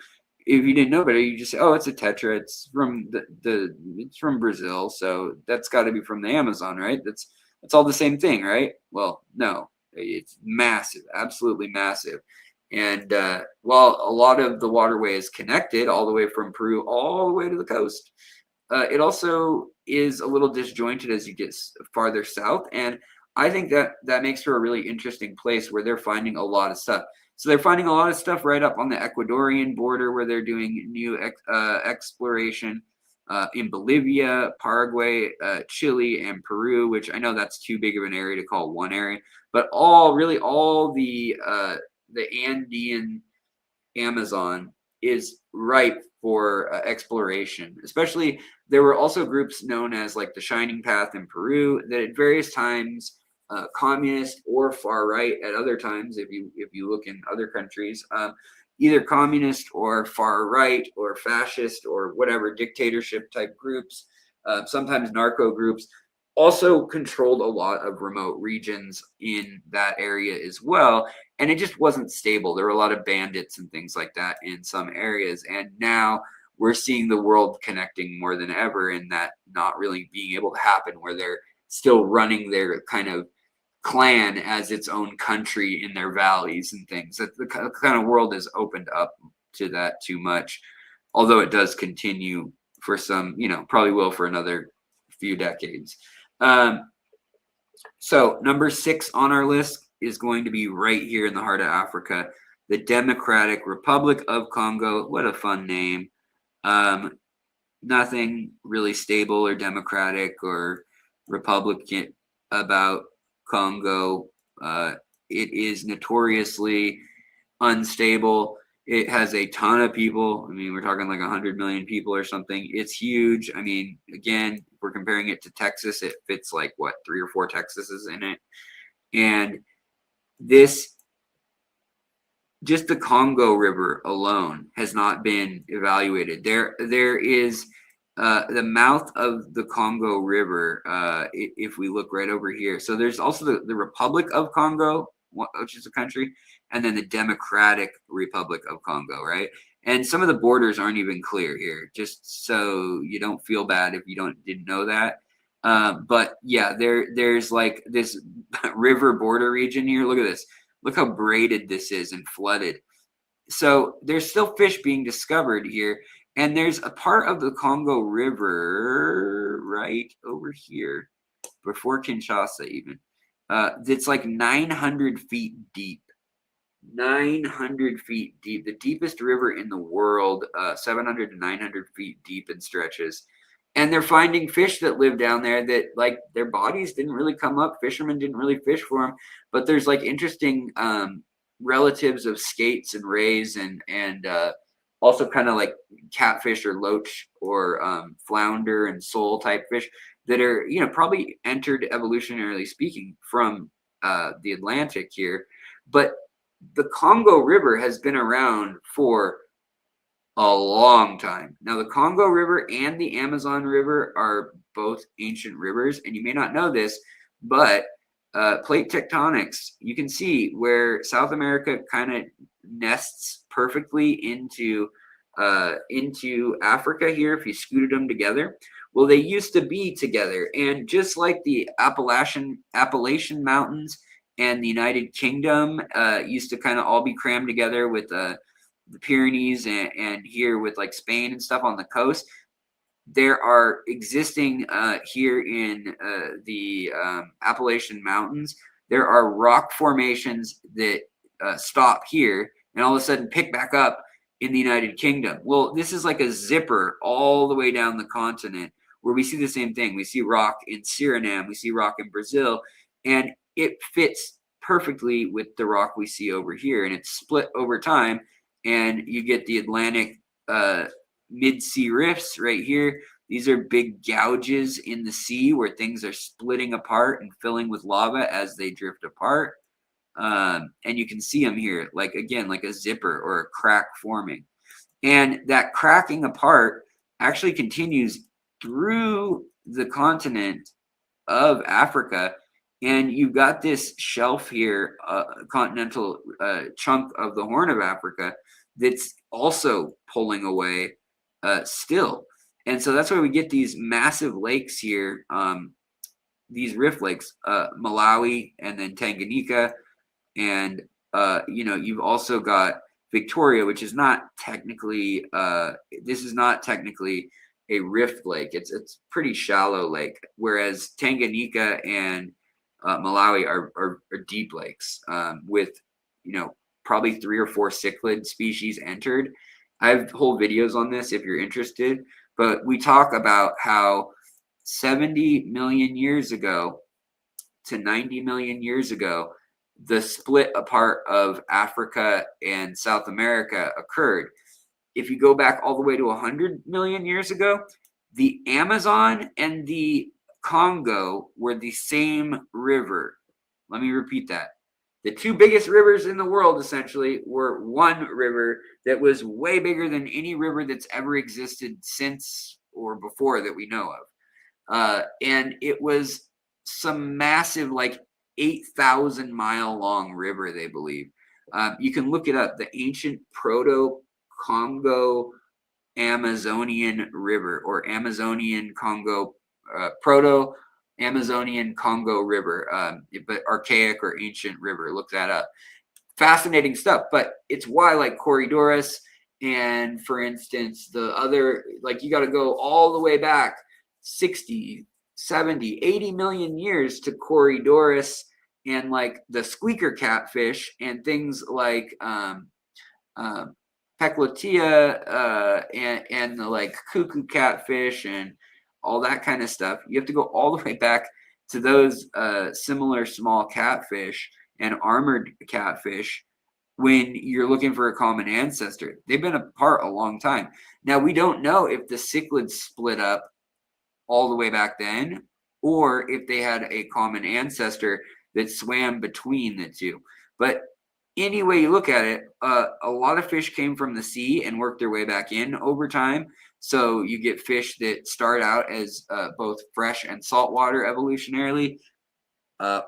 if you didn't know better, you just say, oh, it's a tetra. It's from it's from Brazil, so that's got to be from the Amazon, right? That's all the same thing, right? Well, no, it's massive, absolutely massive. And while a lot of the waterway is connected all the way from Peru all the way to the coast, it also is a little disjointed as you get farther south. And I think that makes for a really interesting place where they're finding a lot of stuff. So they're finding a lot of stuff right up on the Ecuadorian border where they're doing new exploration in Bolivia, Paraguay, Chile, and Peru, which I know that's too big of an area to call one area, but all the Andean Amazon is ripe for exploration. Especially, there were also groups known as like the Shining Path in Peru that at various times, communist or far right at other times, if you look in other countries, either communist or far right or fascist or whatever dictatorship type groups, sometimes narco groups, also controlled a lot of remote regions in that area as well. And it just wasn't stable. There were a lot of bandits and things like that in some areas. And now we're seeing the world connecting more than ever, and that not really being able to happen, where they're still running their kind of clan as its own country in their valleys and things. That the kind of world has opened up to that too much, although it does continue for some, you know, probably will for another few decades. So number 6 on our list is going to be right here in the heart of Africa, the Democratic Republic of Congo. What a fun name. Nothing really stable or democratic or Republican about Congo. It is notoriously unstable. It has a ton of people. I mean, we're talking like 100 million people or something. It's huge. I mean, again, if we're comparing it to Texas, it fits like what, 3 or 4 Texases in it. And this, just the Congo River alone has not been evaluated. There is the mouth of the Congo River, if we look right over here. So there's also the Republic of Congo, which is a country, and then the Democratic Republic of Congo, right? And some of the borders aren't even clear here, just so you don't feel bad if you didn't know that. But yeah, there's like this river border region here. Look at this. Look how braided this is and flooded. So there's still fish being discovered here. And there's a part of the Congo River right over here, before Kinshasa even, that's like 900 feet deep. 900 feet deep. The deepest river in the world, 700 to 900 feet deep in stretches. And they're finding fish that live down there that, like, their bodies didn't really come up. Fishermen didn't really fish for them. But there's like interesting relatives of skates and rays and also kind of like catfish or loach or flounder and sole type fish that are, you know, probably entered, evolutionarily speaking, from the Atlantic here. But the Congo River has been around for a long time. Now, the Congo River and the Amazon River are both ancient rivers, and you may not know this, but plate tectonics, you can see where South America kind of nests perfectly into Africa here if you scooted them together. Well, they used to be together, and just like the Appalachian Mountains and the United Kingdom used to kind of all be crammed together with the Pyrenees and here with like Spain and stuff on the coast, there are existing here in the Appalachian Mountains, there are rock formations that stop here and all of a sudden pick back up in the United Kingdom. Well, this is like a zipper all the way down the continent where we see the same thing. We see rock in Suriname, we see rock in Brazil, and it fits perfectly with the rock we see over here, and it's split over time, and you get the Atlantic mid-sea rifts right here. These are big gouges in the sea where things are splitting apart and filling with lava as they drift apart. And you can see them here, like, again, like a zipper or a crack forming. And that cracking apart actually continues through the continent of Africa And you've got this shelf here, continental chunk of the Horn of Africa that's also pulling away still. And so that's why we get these massive lakes here, these rift lakes, Malawi and then Tanganyika. And, you've also got Victoria, which is not technically, this is not technically a rift lake. It's pretty shallow lake, whereas Tanganyika and Malawi are deep lakes with, probably 3 or 4 cichlid species entered. I have whole videos on this if you're interested, but we talk about how 70 million years ago to 90 million years ago, the split apart of Africa and South America occurred. If you go back all the way to 100 million years ago, the Amazon and the Congo were the same river. Let me repeat that. The two biggest rivers in the world essentially were one river that was way bigger than any river that's ever existed since or before that we know of. And it was some massive, like 8,000 mile long river, they believe. You can look it up, the ancient Proto-Congo Amazonian River, or Amazonian Congo, Proto-Amazonian Congo River, but archaic or ancient river. Look that up. Fascinating stuff, but it's why, like, Corydorus and, for instance, the other, like, you got to go all the way back 60, 70, 80 million years to Corydorus and, like, the squeaker catfish and things like Peclotia and the, like, cuckoo catfish and all that kind of stuff. You have to go all the way back to those similar small catfish and armored catfish when you're looking for a common ancestor. They've been apart a long time. Now, we don't know if the cichlids split up all the way back then, or if they had a common ancestor that swam between the two. But any way you look at it, a lot of fish came from the sea and worked their way back in over time. So you get fish that start out as both fresh and saltwater evolutionarily,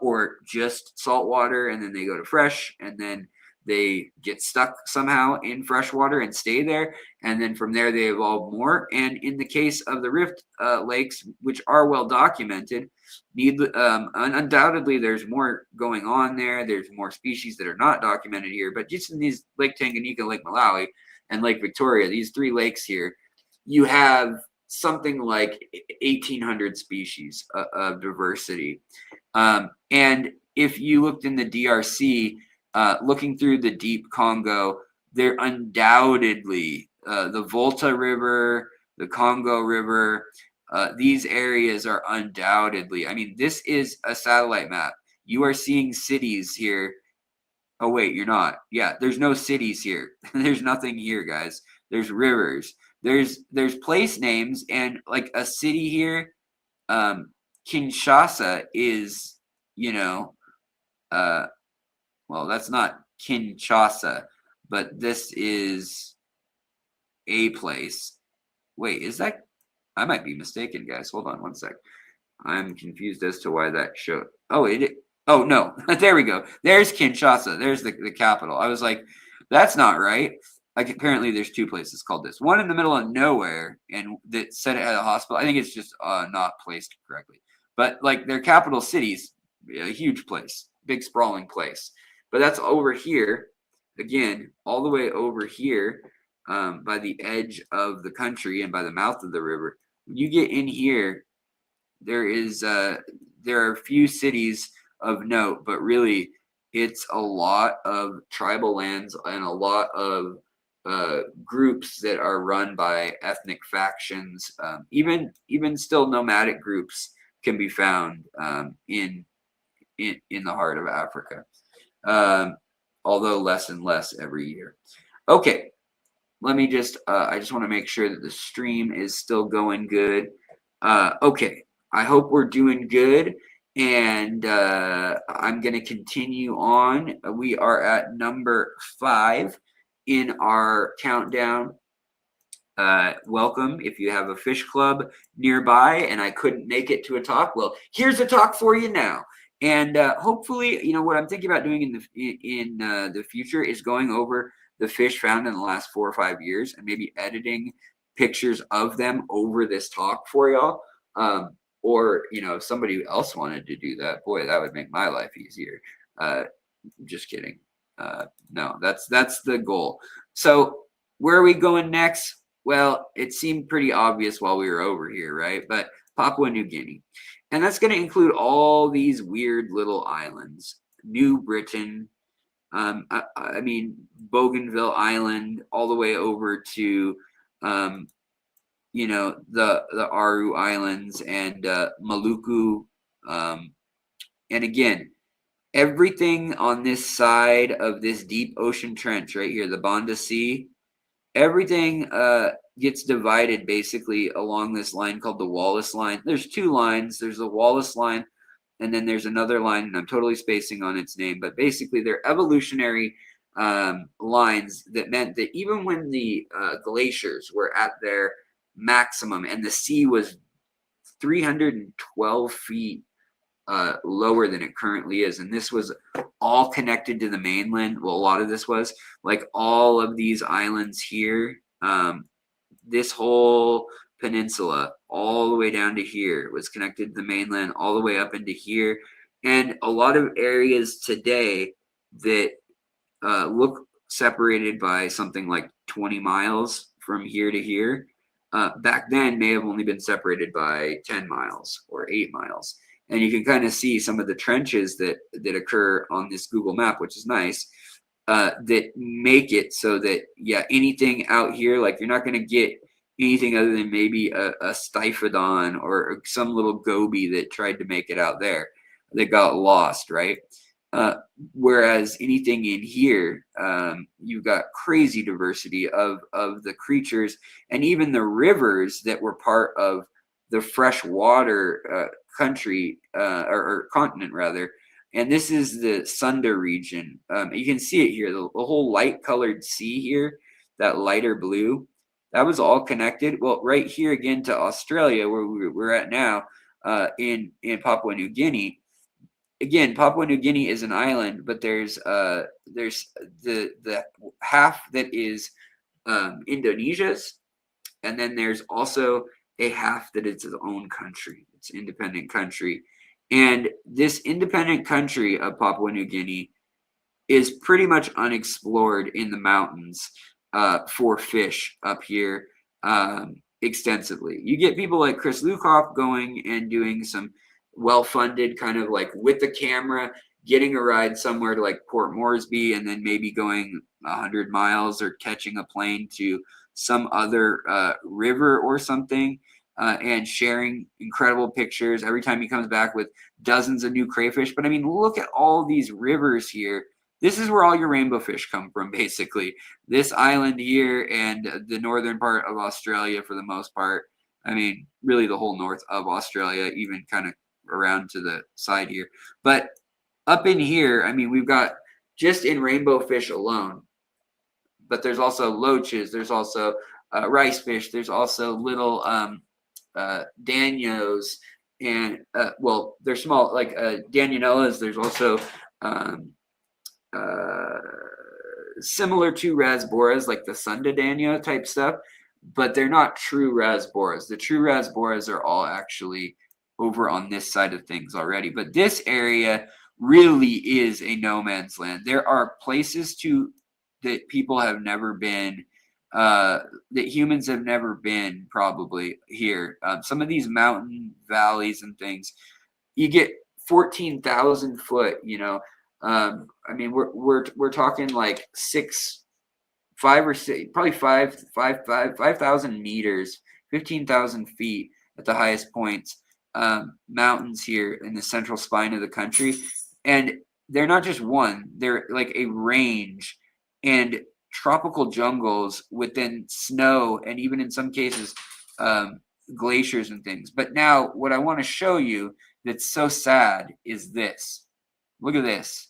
or just saltwater, and then they go to fresh, and then they get stuck somehow in freshwater and stay there, and then from there they evolve more. And in the case of the rift lakes, which are well documented, undoubtedly there's more going on there. There's more species that are not documented here, but just in these Lake Tanganyika, Lake Malawi, and Lake Victoria, these 3 lakes here, you have something like 1,800 species of diversity. And if you looked in the DRC, looking through the deep Congo, there undoubtedly, the Volta River, the Congo River, these areas are undoubtedly, I mean, this is a satellite map. You are seeing cities here. Oh, wait, you're not. Yeah, there's no cities here. There's nothing here, guys. There's rivers. There's place names, and like a city here, Kinshasa is, well, that's not Kinshasa, but this is a place. Wait, is that? I might be mistaken, guys. Hold on one sec. I'm confused as to why that showed. Oh, oh, no. There we go. There's Kinshasa. There's the capital. I was like, that's not right. Like, apparently there's 2 places called this. One in the middle of nowhere, and that said it had a hospital. I think it's just not placed correctly. But, like, their capital cities, a huge place, big sprawling place. But that's over here, again, all the way over here by the edge of the country and by the mouth of the river. When you get in here, there are a few cities of note, but really it's a lot of tribal lands and a lot of groups that are run by ethnic factions. Even still, nomadic groups can be found in the heart of Africa, although less and less every year. Okay, let me just I just want to make sure that the stream is still going good. Okay, I hope we're doing good, and I'm going to continue on. We are at number 5 in our countdown. Welcome if you have a fish club nearby and I couldn't make it to a talk. Well, here's a talk for you now. And hopefully, what I'm thinking about doing in the future is going over the fish found in the last 4 or 5 years and maybe editing pictures of them over this talk for y'all. Or if somebody else wanted to do that, boy, that would make my life easier. Just kidding. No, that's the goal. So where are we going next? Well, it seemed pretty obvious while we were over here, right? But Papua New Guinea. And that's going to include all these weird little islands. New Britain, I mean, Bougainville Island, all the way over to, the Aru Islands and Maluku. And again, everything on this side of this deep ocean trench right here, the Banda Sea, everything gets divided basically along this line called the Wallace Line. There's 2 lines. There's the Wallace Line, and then there's another line, and I'm totally spacing on its name. But basically, they're evolutionary lines that meant that even when the glaciers were at their maximum and the sea was 312 feet lower than it currently is, and this was all connected to the mainland. Well, a lot of this was like all of these islands here, this whole peninsula all the way down to here was connected to the mainland, all the way up into here. And a lot of areas today that look separated by something like 20 miles from here to here, back then may have only been separated by 10 miles or 8 miles. And you can kind of see some of the trenches that occur on this Google map, which is nice, that make it so that, anything out here, like you're not going to get anything other than maybe a Stiphodon or some little goby that tried to make it out there that got lost, right? Whereas anything in here, you've got crazy diversity of the creatures and even the rivers that were part of the freshwater country or continent rather. And this is the Sunda region. You can see it here, the whole light colored sea here, that lighter blue, that was all connected. Well, right here again to Australia, where we're at now, in Papua New Guinea. Again, Papua New Guinea is an island, but there's the half that is Indonesia's, and then there's also a half that it's its own country. It's an independent country. And this independent country of Papua New Guinea is pretty much unexplored in the mountains for fish up here extensively. You get people like Chris Lukoff going and doing some well-funded kind of like with the camera, getting a ride somewhere to like Port Moresby and then maybe going 100 miles or catching a plane to some other river or something, and sharing incredible pictures. Every time he comes back with dozens of new crayfish. But I mean, look at all these rivers here. This is where all your rainbow fish come from, basically. This island here and the northern part of Australia for the most part. I mean, really the whole north of Australia, even kind of around to the side here. But up in here, I mean, we've got just in rainbow fish alone, but there's also loaches, there's also rice fish, there's also little danios, and well, they're small, like danionellas. There's also similar to rasboras, like the Sunda danio type stuff, but they're not true rasboras. The true rasboras are all actually over on this side of things already. But this area really is a no man's land. There are places that people have never been, that humans have never been probably here. Some of these mountain valleys and things, you get 14,000 foot, I mean, we're talking like 5,000 meters, 15,000 feet at the highest points, mountains here in the central spine of the country. And they're not just one, they're like a range and tropical jungles within snow and even in some cases glaciers and things. But now what I want to show you that's so sad is this. Look at this.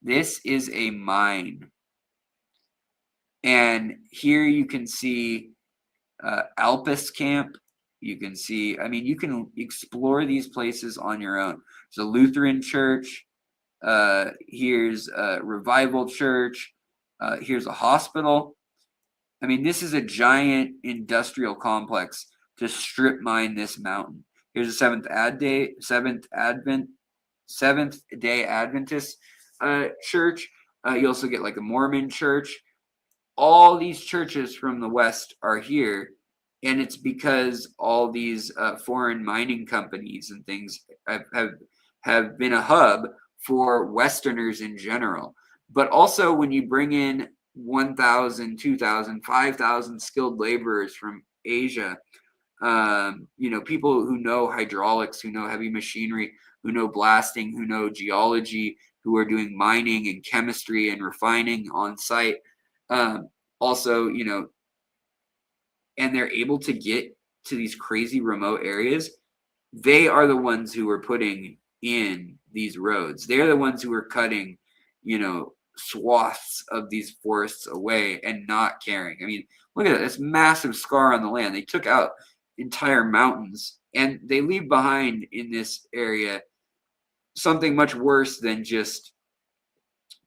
This is a mine. And here you can see Alpes Camp. You can see, I mean, you can explore these places on your own. There's a Lutheran church. Here's a revival church. Here's a hospital. I mean, this is a giant industrial complex to strip mine this mountain. Here's a Seventh Day Adventist church. You also get like a Mormon church. All these churches from the West are here, and it's because all these foreign mining companies and things have been a hub for Westerners in general. But also when you bring in 1,000, 2,000, 5,000 skilled laborers from Asia, people who know hydraulics, who know heavy machinery, who know blasting, who know geology, who are doing mining and chemistry and refining on site. Also, and they're able to get to these crazy remote areas. They are the ones who are putting in these roads. They're the ones who are cutting, swaths of these forests away and not caring. I mean, look at this massive scar on the land. They took out entire mountains, and they leave behind in this area something much worse than just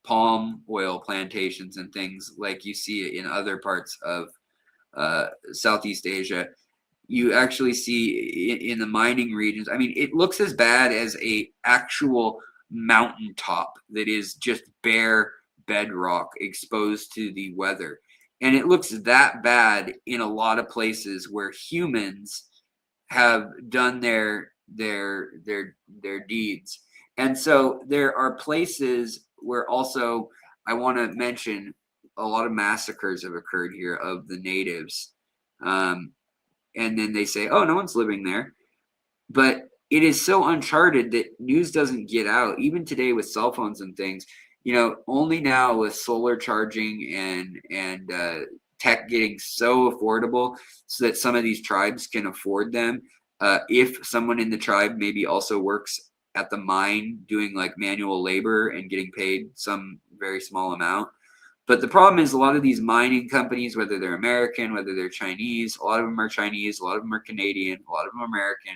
palm oil plantations and things like you see in other parts of Southeast Asia. You actually see in the mining regions, I mean, it looks as bad as a actual mountaintop that is just bare bedrock exposed to the weather. And it looks that bad in a lot of places where humans have done their deeds. And so there are places where also I want to mention a lot of massacres have occurred here of the natives. And then they say, oh, no one's living there. But it is so uncharted that news doesn't get out. Even today with cell phones and things, only now with solar charging and tech getting so affordable so that some of these tribes can afford them. If someone in the tribe maybe also works at the mine doing like manual labor and getting paid some very small amount. But the problem is a lot of these mining companies, whether they're American, whether they're Chinese, a lot of them are Chinese, a lot of them are Canadian, a lot of them are American.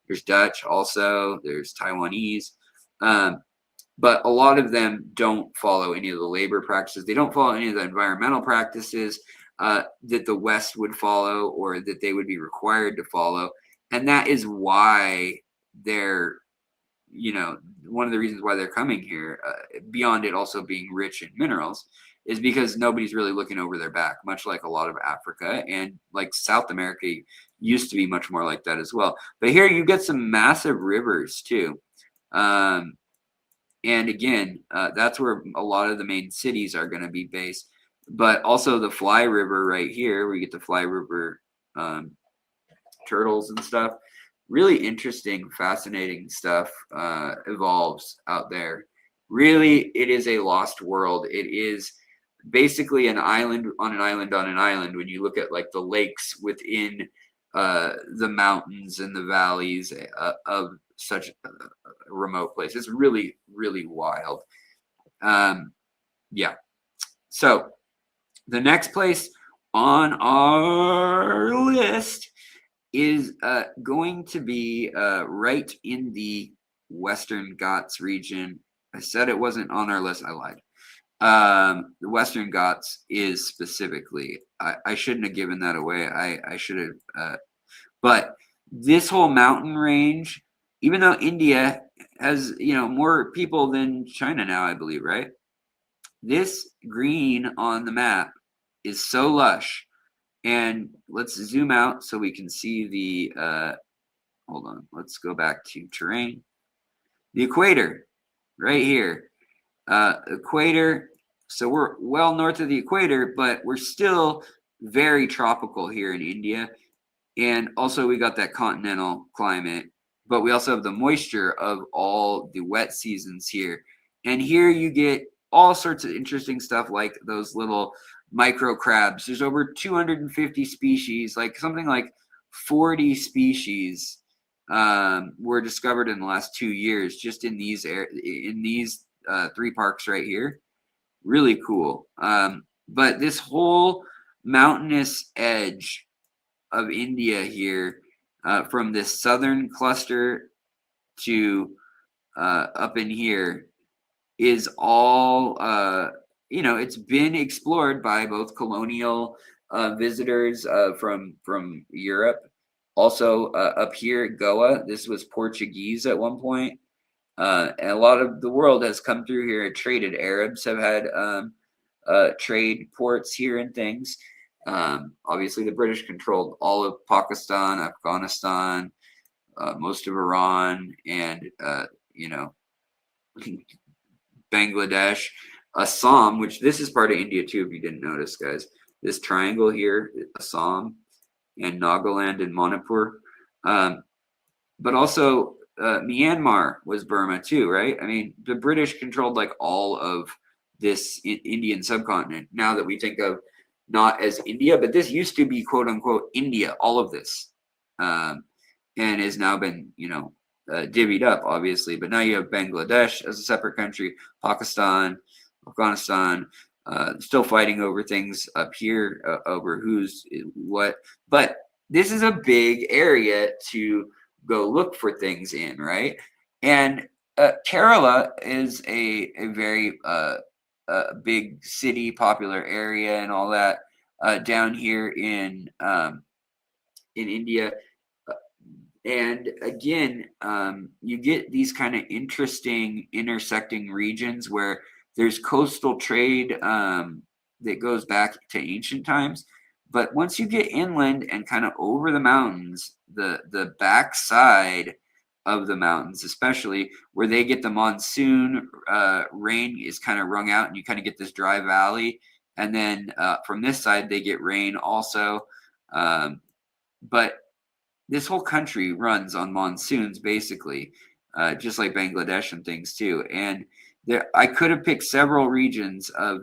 There's Dutch also, there's Taiwanese. But a lot of them don't follow any of the labor practices. They don't follow any of the environmental practices that the West would follow or that they would be required to follow. And that is why they're, one of the reasons why they're coming here, beyond it also being rich in minerals, is because nobody's really looking over their back, much like a lot of Africa and like South America used to be much more like that as well. But here you get some massive rivers too. And again, that's where a lot of the main cities are going to be based. But also the Fly River right here, where you get the Fly River turtles and stuff. Really interesting, fascinating stuff evolves out there. Really, it is a lost world. It is basically an island on an island on an island when you look at like the lakes within the mountains and the valleys of such a remote place. It's really, really wild. Yeah. So the next place on our list is going to be right in the Western Ghats region. I said it wasn't on our list. I lied. The Western Ghats is specifically. I shouldn't have given that away. I should have. But this whole mountain range, even though India has more people than China now, I believe, right? This green on the map is so lush. And let's zoom out so we can see the, hold on, let's go back to terrain. The equator, right here. Equator, so we're well north of the equator, but we're still very tropical here in India. And also we got that continental climate, but we also have the moisture of all the wet seasons here. And here you get all sorts of interesting stuff like those little micro crabs. There's over 250 species, like something like 40 species were discovered in the last 2 years just in these three parks right here. Really cool. But this whole mountainous edge of India here from this southern cluster to up in here is all it's been explored by both colonial visitors from Europe. Also up here, Goa, this was Portuguese at one point. And a lot of the world has come through here and traded. Arabs have had trade ports here and things. Obviously, the British controlled all of Pakistan, Afghanistan, most of Iran, and Bangladesh, Assam, which this is part of India too, if you didn't notice, guys. This triangle here, Assam, and Nagaland and Manipur. But also Myanmar was Burma too, right? I mean, the British controlled like all of this Indian subcontinent. Now that we think of not as India, but this used to be quote unquote India, all of this, and has now been, divvied up, obviously. But now you have Bangladesh as a separate country, Pakistan, Afghanistan, still fighting over things up here, over who's what. But this is a big area to go look for things in, right? And Kerala is a very big city, popular area, and all that down here in India. And again, you get these kind of interesting intersecting regions where there's coastal trade that goes back to ancient times. But once you get inland and kind of over the mountains, the backside of the mountains, especially where they get the monsoon rain is kind of wrung out, and you kind of get this dry valley. And then from this side, they get rain also. But this whole country runs on monsoons, basically, just like Bangladesh and things too. And I could have picked several regions of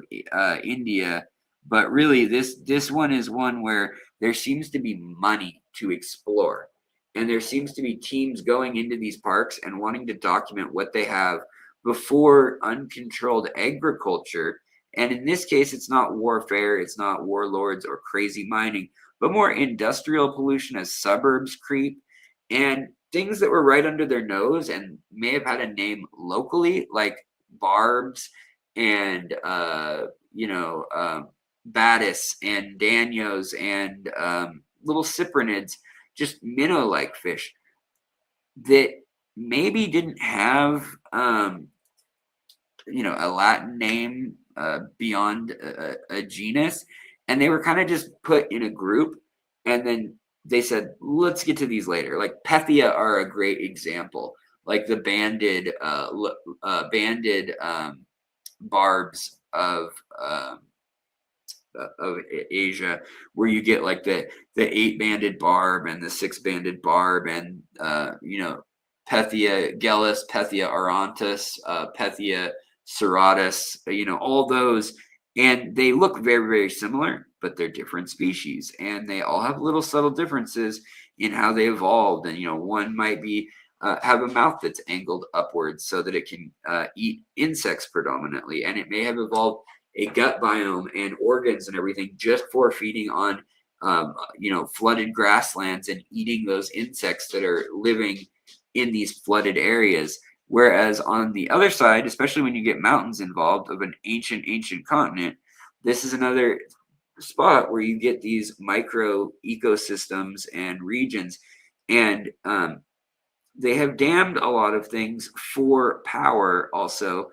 India, but really this one is one where there seems to be money to explore. And there seems to be teams going into these parks and wanting to document what they have before uncontrolled agriculture. And in this case, it's not warfare, it's not warlords or crazy mining, but more industrial pollution as suburbs creep, and things that were right under their nose and may have had a name locally, like barbs and batis and danios and little cyprinids, just minnow-like fish that maybe didn't have a Latin name beyond a genus. And they were kind of just put in a group, and then they said, let's get to these later. Like Pethia are a great example, like the banded barbs of Asia, where you get like the 8-banded barb and the 6-banded barb, and Pethia gellus, Pethia aurantus, Pethia serratus, all those. And they look very, very similar, but they're different species. And they all have little subtle differences in how they evolved. And, one might be have a mouth that's angled upwards so that it can eat insects predominantly. And it may have evolved a gut biome and organs and everything just for feeding on, flooded grasslands and eating those insects that are living in these flooded areas. Whereas on the other side, especially when you get mountains involved of an ancient continent, this is another spot where you get these micro ecosystems and regions. And they have dammed a lot of things for power also,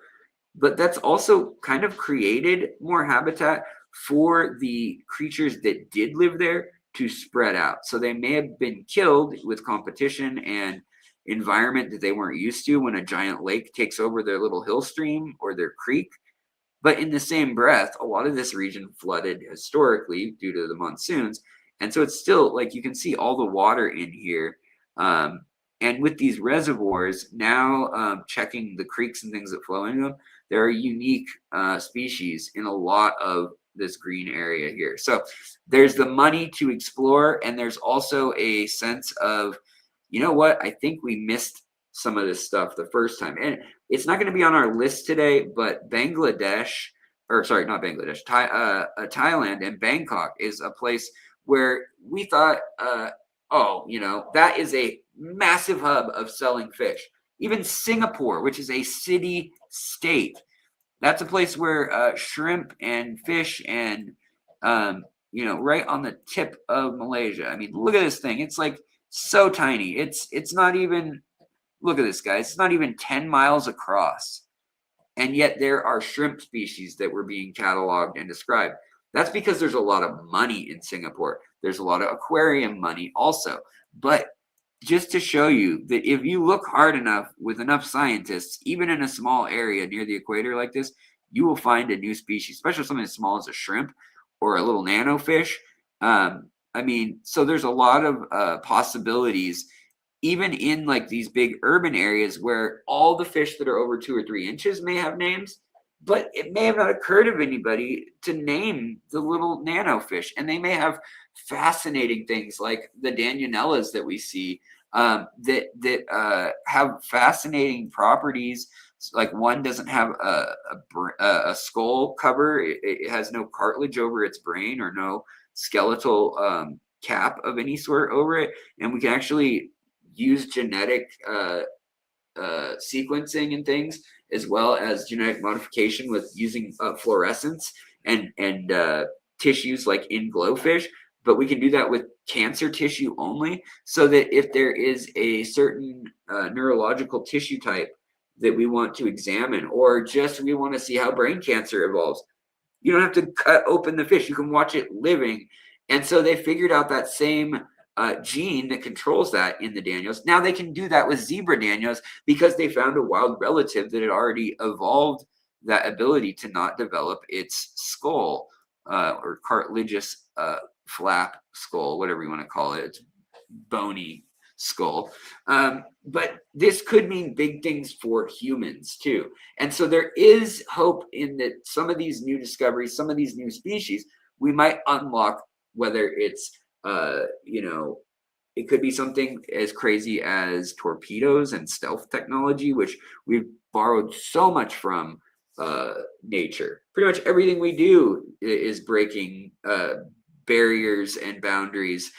but that's also kind of created more habitat for the creatures that did live there to spread out. So they may have been killed with competition and environment that they weren't used to when a giant lake takes over their little hill stream or their creek. But in the same breath, a lot of this region flooded historically due to the monsoons. And so it's still like you can see all the water in here. And with these reservoirs now checking the creeks and things that flow into them, there are unique species in a lot of this green area here. So there's the money to explore, and there's also a sense of, you know what, I think we missed some of this stuff the first time. And it's not going to be on our list today, but Thailand and Bangkok is a place where we thought, oh, you know, that is a massive hub of selling fish. Even Singapore, which is a city state, that's a place where shrimp and fish and you know, right on the tip of Malaysia. I mean, look at this thing. It's like so tiny. It's not even, look at this, guys. It's not even 10 miles across. And yet there are shrimp species that were being cataloged and described. That's because there's a lot of money in Singapore. There's a lot of aquarium money also. But just to show you that if you look hard enough with enough scientists, even in a small area near the equator like this, you will find a new species, especially something as small as a shrimp or a little nano fish. I mean, so there's a lot of possibilities, even in like these big urban areas where all the fish that are over 2 or 3 inches may have names, but it may have not occurred of anybody to name the little nano fish. And they may have fascinating things like the Danionellas that we see, that have fascinating properties. Like one doesn't have a skull cover. It has no cartilage over its brain or no skeletal cap of any sort over it. And we can actually use genetic sequencing and things, as well as genetic modification with using fluorescence and tissues like in glowfish. But we can do that with cancer tissue only, so that if there is a certain neurological tissue type that we want to examine, or just we want to see how brain cancer evolves, you don't have to cut open the fish. You can watch it living. And so they figured out that same gene that controls that in the Danios. Now they can do that with zebra Danios because they found a wild relative that had already evolved that ability to not develop its skull or cartilaginous flap skull, whatever you want to call it. It's bony skull. But this could mean big things for humans too. And so there is hope in that some of these new discoveries, some of these new species, we might unlock, whether it's you know, it could be something as crazy as torpedoes and stealth technology, which we've borrowed so much from nature. Pretty much everything we do is breaking barriers and boundaries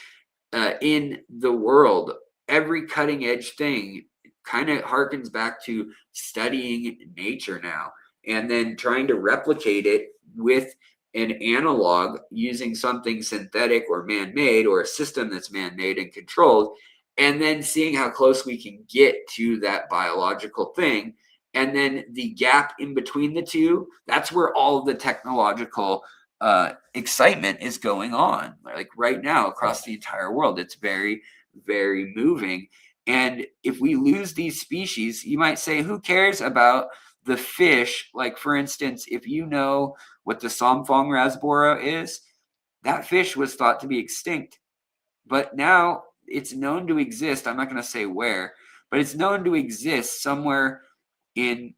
in the world. Every cutting edge thing kind of harkens back to studying nature now, and then trying to replicate it with an analog using something synthetic or man-made, or a system that's man-made and controlled, and then seeing how close we can get to that biological thing. And then the gap in between the two, that's where all of the technological excitement is going on. Like right now across the entire world, it's very, very moving. And if we lose these species, you might say, who cares about the fish? Like, for instance, if you know what the Somphong rasbora is, that fish was thought to be extinct. But now it's known to exist. I'm not going to say where, but it's known to exist somewhere in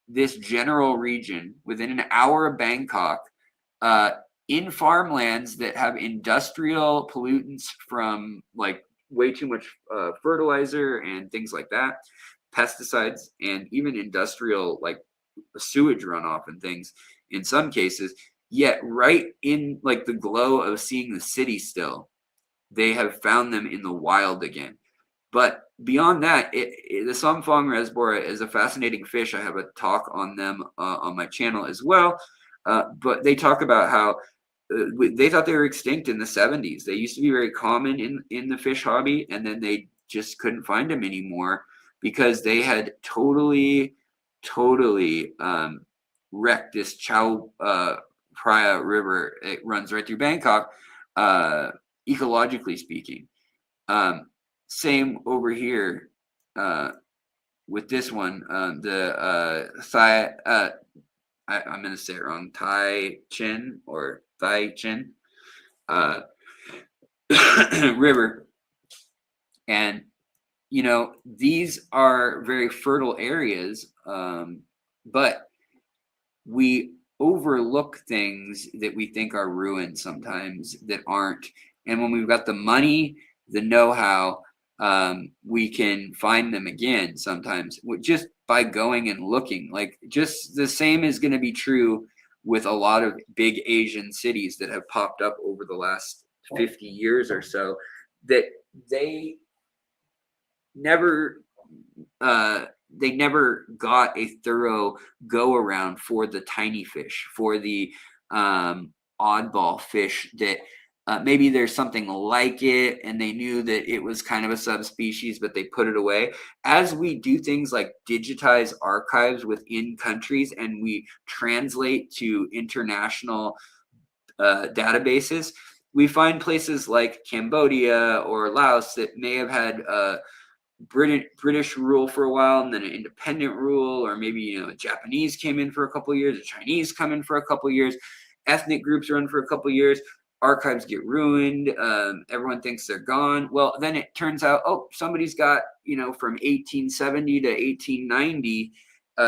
this general region within an hour of Bangkok, in farmlands that have industrial pollutants from like way too much fertilizer and things like that, pesticides, and even industrial like sewage runoff and things in some cases. Yet right in like the glow of seeing the city still, they have found them in the wild again. But beyond that, the Somphong rasbora is a fascinating fish. I have a talk on them on my channel as well. But they talk about how they thought they were extinct in the 70s. They used to be very common in the fish hobby, and then they just couldn't find them anymore because they had totally wrecked this Chao Phraya River. It runs right through Bangkok, ecologically speaking. Same over here with this one, the I'm going to say it wrong, Thai Chin or Thai Chin River. And, you know, these are very fertile areas, but we overlook things that we think are ruined sometimes that aren't. And when we've got the money, the know-how, we can find them again sometimes just by going and looking. Like, just the same is going to be true with a lot of big Asian cities that have popped up over the last 50 years or so, that they never they never got a thorough go around for the tiny fish, for the oddball fish that maybe there's something like it and they knew that it was kind of a subspecies, but they put it away. As we do things like digitize archives within countries and we translate to international databases, we find places like Cambodia or Laos that may have had British rule for a while and then an independent rule, or maybe the Japanese came in for a couple of years, the Chinese come in for a couple of years, ethnic groups run for a couple of years, archives get ruined, everyone thinks they're gone. Well, then it turns out, oh, somebody's got from 1870 to 1890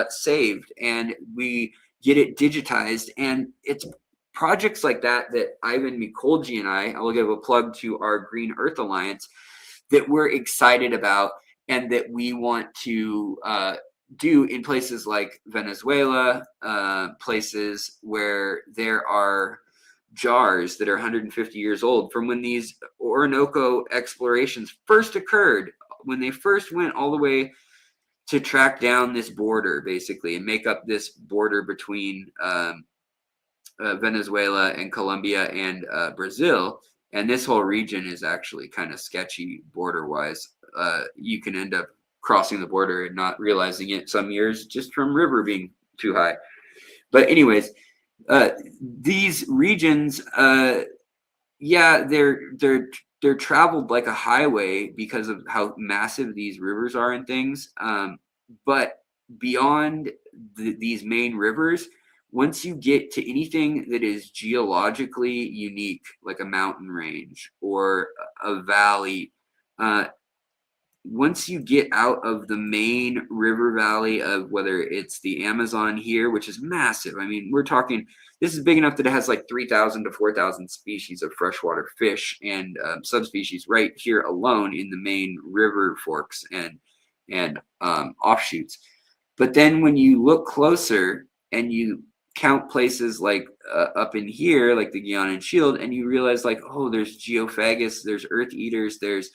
saved, and we get it digitized. And it's projects like that Ivan Mikolji and I will give a plug to our Green Earth Alliance, that we're excited about and that we want to do in places like Venezuela, places where there are jars that are 150 years old from when these Orinoco explorations first occurred, when they first went all the way to track down this border, basically, and make up this border between Venezuela and Colombia and Brazil. And this whole region is actually kind of sketchy border-wise. You can end up crossing the border and not realizing it some years just from river being too high. But anyways, these regions, they're traveled like a highway because of how massive these rivers are and things. But beyond these main rivers, once you get to anything that is geologically unique, like a mountain range or a valley, once you get out of the main river valley of whether it's the Amazon here, which is massive. I mean, we're talking, this is big enough that it has like 3,000 to 4,000 species of freshwater fish and subspecies right here alone in the main river forks and offshoots. But then when you look closer and you count places like up in here, like the Guianan Shield, and you realize like, oh, there's geophagus, there's earth eaters, there's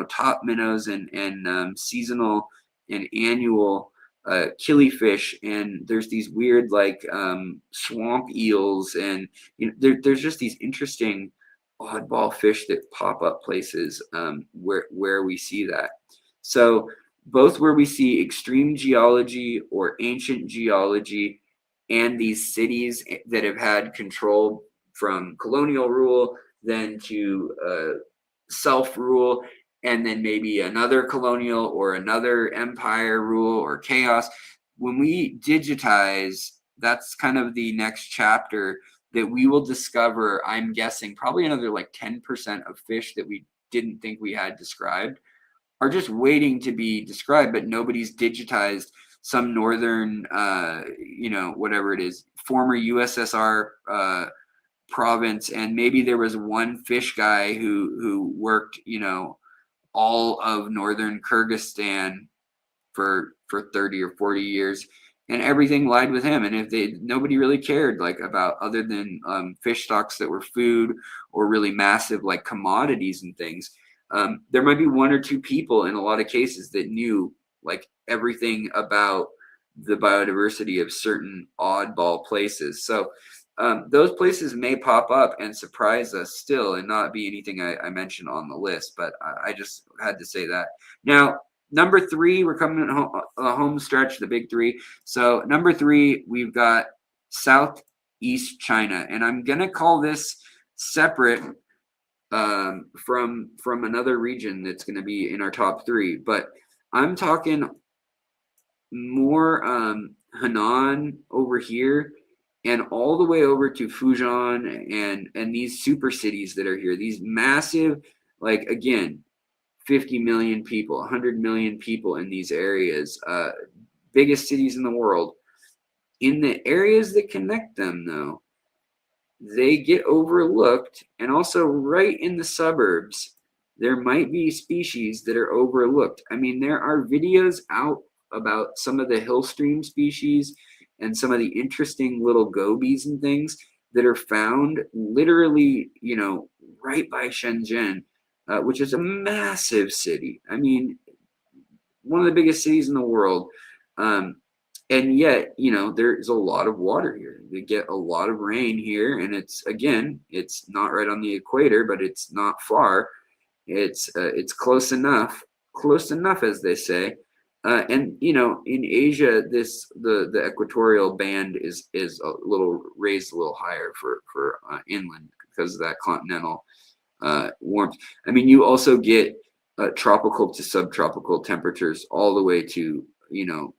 top minnows and seasonal and annual killifish, and there's these weird like swamp eels, and there's just these interesting oddball fish that pop up places where we see that. So both where we see extreme geology or ancient geology and these cities that have had control from colonial rule, then to self-rule, and then maybe another colonial or another empire rule or chaos. When we digitize, that's kind of the next chapter that we will discover, I'm guessing, probably another like 10% of fish that we didn't think we had described are just waiting to be described, but nobody's digitized some northern, whatever it is, former USSR province, and maybe there was one fish guy who worked, all of northern Kyrgyzstan for 30 or 40 years, and everything lied with him. And if nobody really cared like about other than fish stocks that were food or really massive like commodities and things. There might be one or two people in a lot of cases that knew like everything about the biodiversity of certain oddball places. So those places may pop up and surprise us still and not be anything I mentioned on the list, but I just had to say that. Now, number 3, we're coming home stretch, the big 3. So number 3, we've got Southeast China, and I'm going to call this separate from another region that's going to be in our top 3, but I'm talking more Henan over here and all the way over to Fujian and these super cities that are here, these massive, like, again, 50 million people, 100 million people in these areas, biggest cities in the world. In the areas that connect them, though, they get overlooked, and also right in the suburbs, there might be species that are overlooked. I mean, there are videos out about some of the hill stream species and some of the interesting little gobies and things that are found literally, right by Shenzhen, which is a massive city. I mean, one of the biggest cities in the world. And yet, you know, there's a lot of water here. They get a lot of rain here, and it's, again, it's not right on the equator, but it's not far. It's close enough, as they say. And you know, in Asia, the equatorial band is a little raised a little higher for inland because of that continental warmth. I mean, you also get tropical to subtropical temperatures all the way to, you know,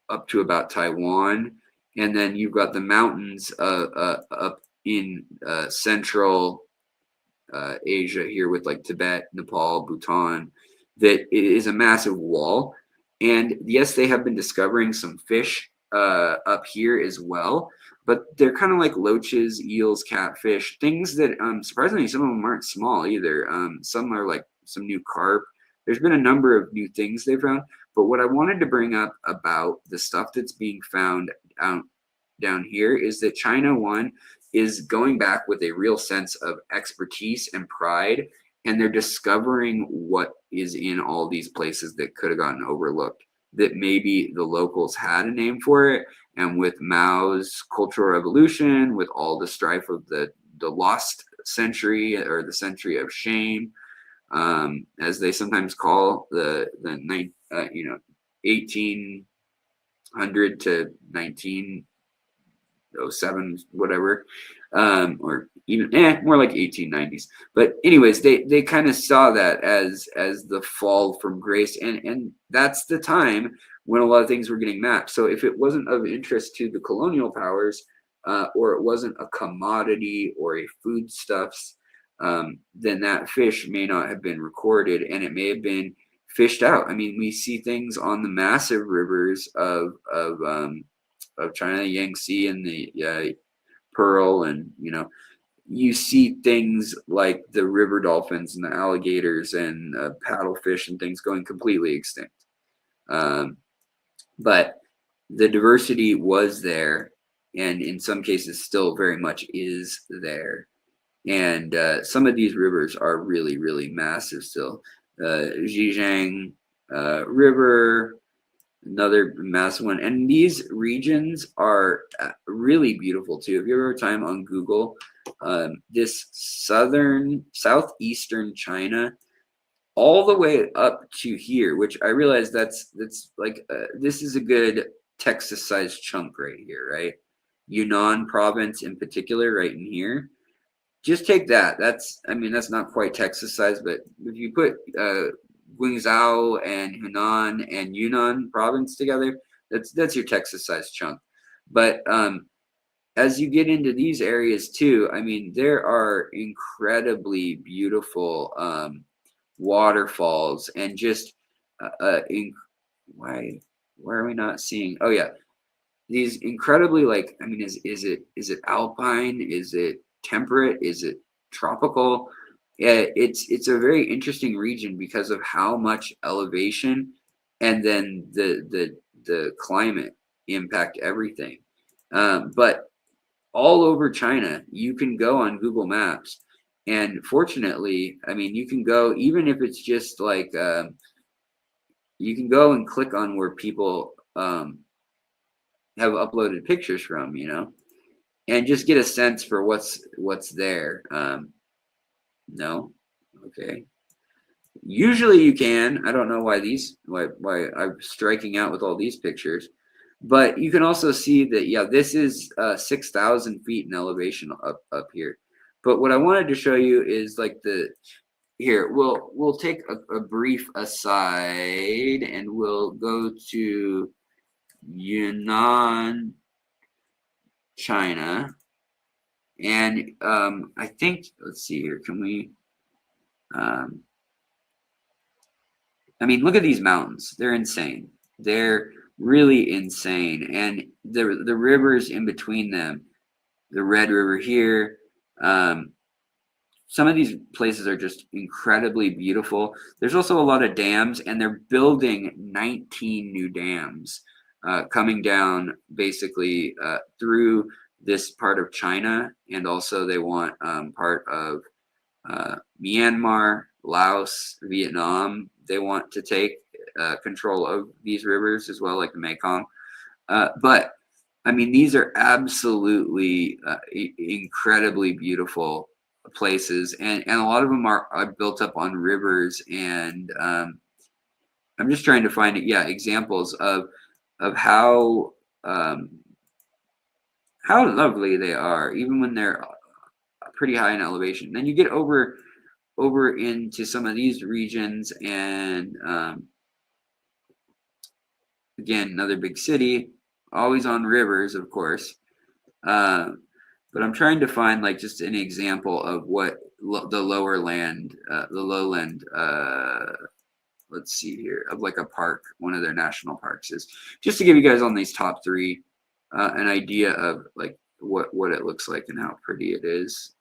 up to about Taiwan, and then you've got the mountains up in central Asia here with like Tibet, Nepal, Bhutan, that it is a massive wall. And yes, they have been discovering some fish up here as well, but they're kind of like loaches, eels, catfish, things that surprisingly some of them aren't small either. Some are like some new carp. There's been a number of new things they found. But what I wanted to bring up about the stuff that's being found down here is that China, one, is going back with a real sense of expertise and pride, and they're discovering what is in all these places that could have gotten overlooked, that maybe the locals had a name for it. And with Mao's Cultural Revolution, with all the strife of the lost century, or the century of shame, as they sometimes call the 1800 to 1907, whatever, or even more like 1890s. But anyways, they kind of saw that as the fall from grace, and that's the time when a lot of things were getting mapped. So if it wasn't of interest to the colonial powers, or it wasn't a commodity or a foodstuffs, then that fish may not have been recorded, and it may have been fished out. I mean, we see things on the massive rivers of China, the Yangtze and the Pearl, and you know, you see things like the river dolphins and the alligators and paddlefish and things going completely extinct. But the diversity was there, and in some cases still very much is there. And some of these rivers are really, really massive still. Zhejiang River, another massive one. And these regions are really beautiful too. If you ever have time on Google, this southeastern China, all the way up to here, which I realize that's like, this is a good Texas-sized chunk right here, right? Yunnan province in particular, right in here. Just take that. I mean, that's not quite Texas size, but if you put Guangzhou and Hunan and Yunnan province together, that's your Texas size chunk. But as you get into these areas too, I mean, there are incredibly beautiful waterfalls, and just why are we not seeing? Oh yeah, these incredibly, like, I mean, is it alpine? Is it temperate? Is it tropical? Yeah, it's a very interesting region because of how much elevation and then the climate impact everything. But all over China, you can go on Google Maps, and fortunately, I mean, you can go, even if it's just like you can go and click on where people have uploaded pictures from, you know, and just get a sense for what's there. No, okay. Usually you can. I don't know why I'm striking out with all these pictures, but you can also see that, yeah, this is 6,000 feet in elevation up here. But what I wanted to show you is like here. We'll take a brief aside, and we'll go to Yunnan, China, and I think, let's see here, can we I mean, look at these mountains. They're insane. They're really insane. And the rivers in between them, the Red River here, some of these places are just incredibly beautiful. There's also a lot of dams, and they're building 19 new dams coming down basically through this part of China, and also they want part of Myanmar, Laos, Vietnam, they want to take control of these rivers as well, like the Mekong. But I mean, these are absolutely incredibly beautiful places, and a lot of them are built up on rivers. And I'm just trying to find examples of how lovely they are, even when they're pretty high in elevation. Then you get over into some of these regions, and again, another big city, always on rivers, of course. But I'm trying to find like just an example of what the lowland, let's see here, of like a park, one of their national parks is, just to give you guys on these top three an idea of like what it looks like and how pretty it is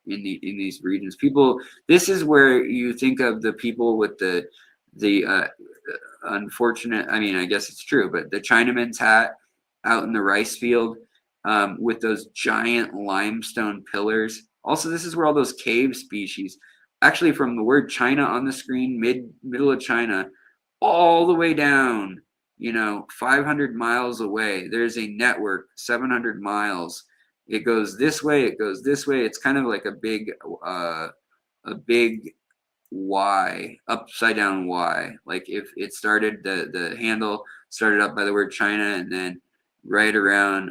in these regions. People, this is where you think of the people with the unfortunate, I mean, I guess it's true, but the Chinaman's hat out in the rice field with those giant limestone pillars. Also, this is where all those cave species, actually from the word China on the screen, middle of China, all the way down, 500 miles away, there's a network, 700 miles. It goes this way, it goes this way. It's kind of like a big Y, upside down Y. Like if it started, the handle started up by the word China, and then right around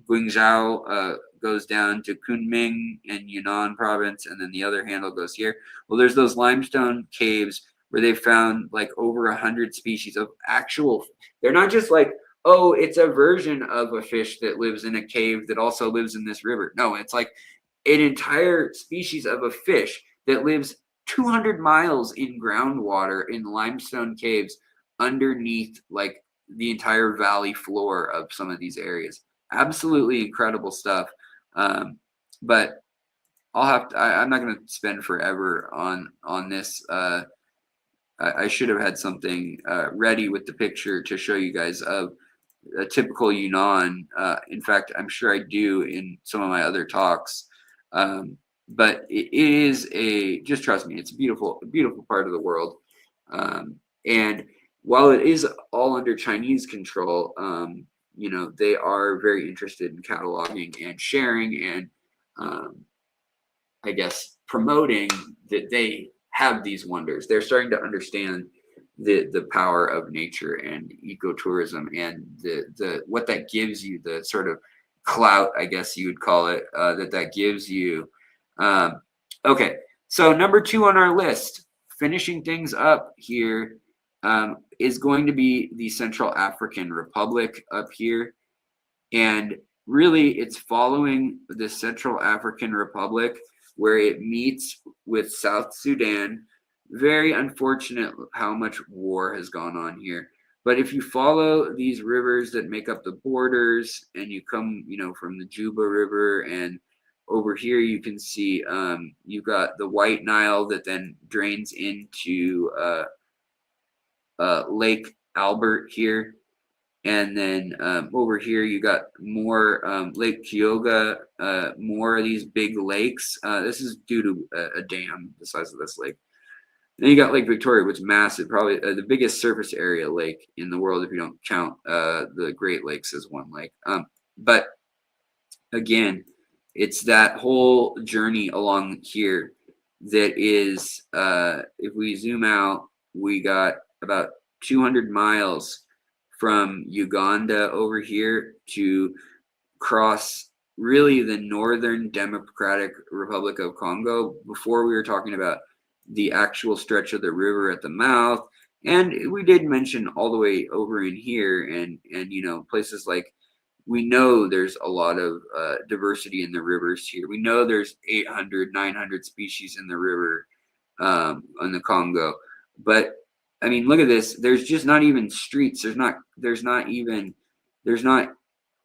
Guangzhou goes down to Kunming and Yunnan province, and then the other handle goes here. Well, there's those limestone caves where they found like over 100 species of actual. They're not just like, oh, it's a version of a fish that lives in a cave that also lives in this river. No, it's like an entire species of a fish that lives 200 miles in groundwater in limestone caves underneath like the entire valley floor of some of these areas. Absolutely incredible stuff. But I'm not going to spend forever on this. I should have had something ready with the picture to show you guys of a typical Yunnan. In fact, I'm sure I do in some of my other talks. But it is just trust me, it's a beautiful part of the world. And while it is all under Chinese control, they are very interested in cataloging and sharing and I guess promoting that they have these wonders. They're starting to understand the power of nature and ecotourism and the what that gives you, the sort of clout, I guess you would call it, that gives you. Okay, so number 2 on our list, finishing things up here, is going to be the Central African Republic up here. And really, it's following the Central African Republic where it meets with South Sudan. Very unfortunate how much war has gone on here. But if you follow these rivers that make up the borders and you come, from the Juba River, and over here you can see you've got the White Nile that then drains into Lake Albert here. And then over here you got more Lake Kyoga, more of these big lakes. This is due to a dam the size of this lake. Then you got Lake Victoria, which is massive, probably the biggest surface area lake in the world if you don't count the Great Lakes as one lake. But again, it's that whole journey along here that is, if we zoom out, we got about 200 miles from Uganda over here to cross really the Northern Democratic Republic of Congo. Before we were talking about the actual stretch of the river at the mouth, and we did mention all the way over in here, and places like, we know there's a lot of diversity in the rivers here. We know there's 800, 900 species in the river on the Congo, but I mean, look at this. There's just not even streets. There's not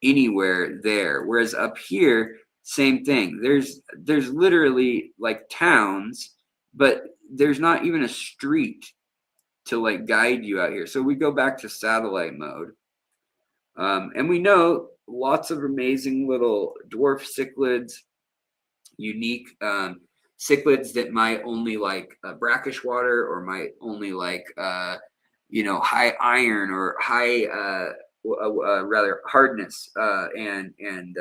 anywhere there. Whereas up here, same thing. There's literally like towns, but there's not even a street to like guide you out here. So we go back to satellite mode. And we know lots of amazing little dwarf cichlids, unique cichlids that might only like brackish water, or might only like high iron or high rather hardness and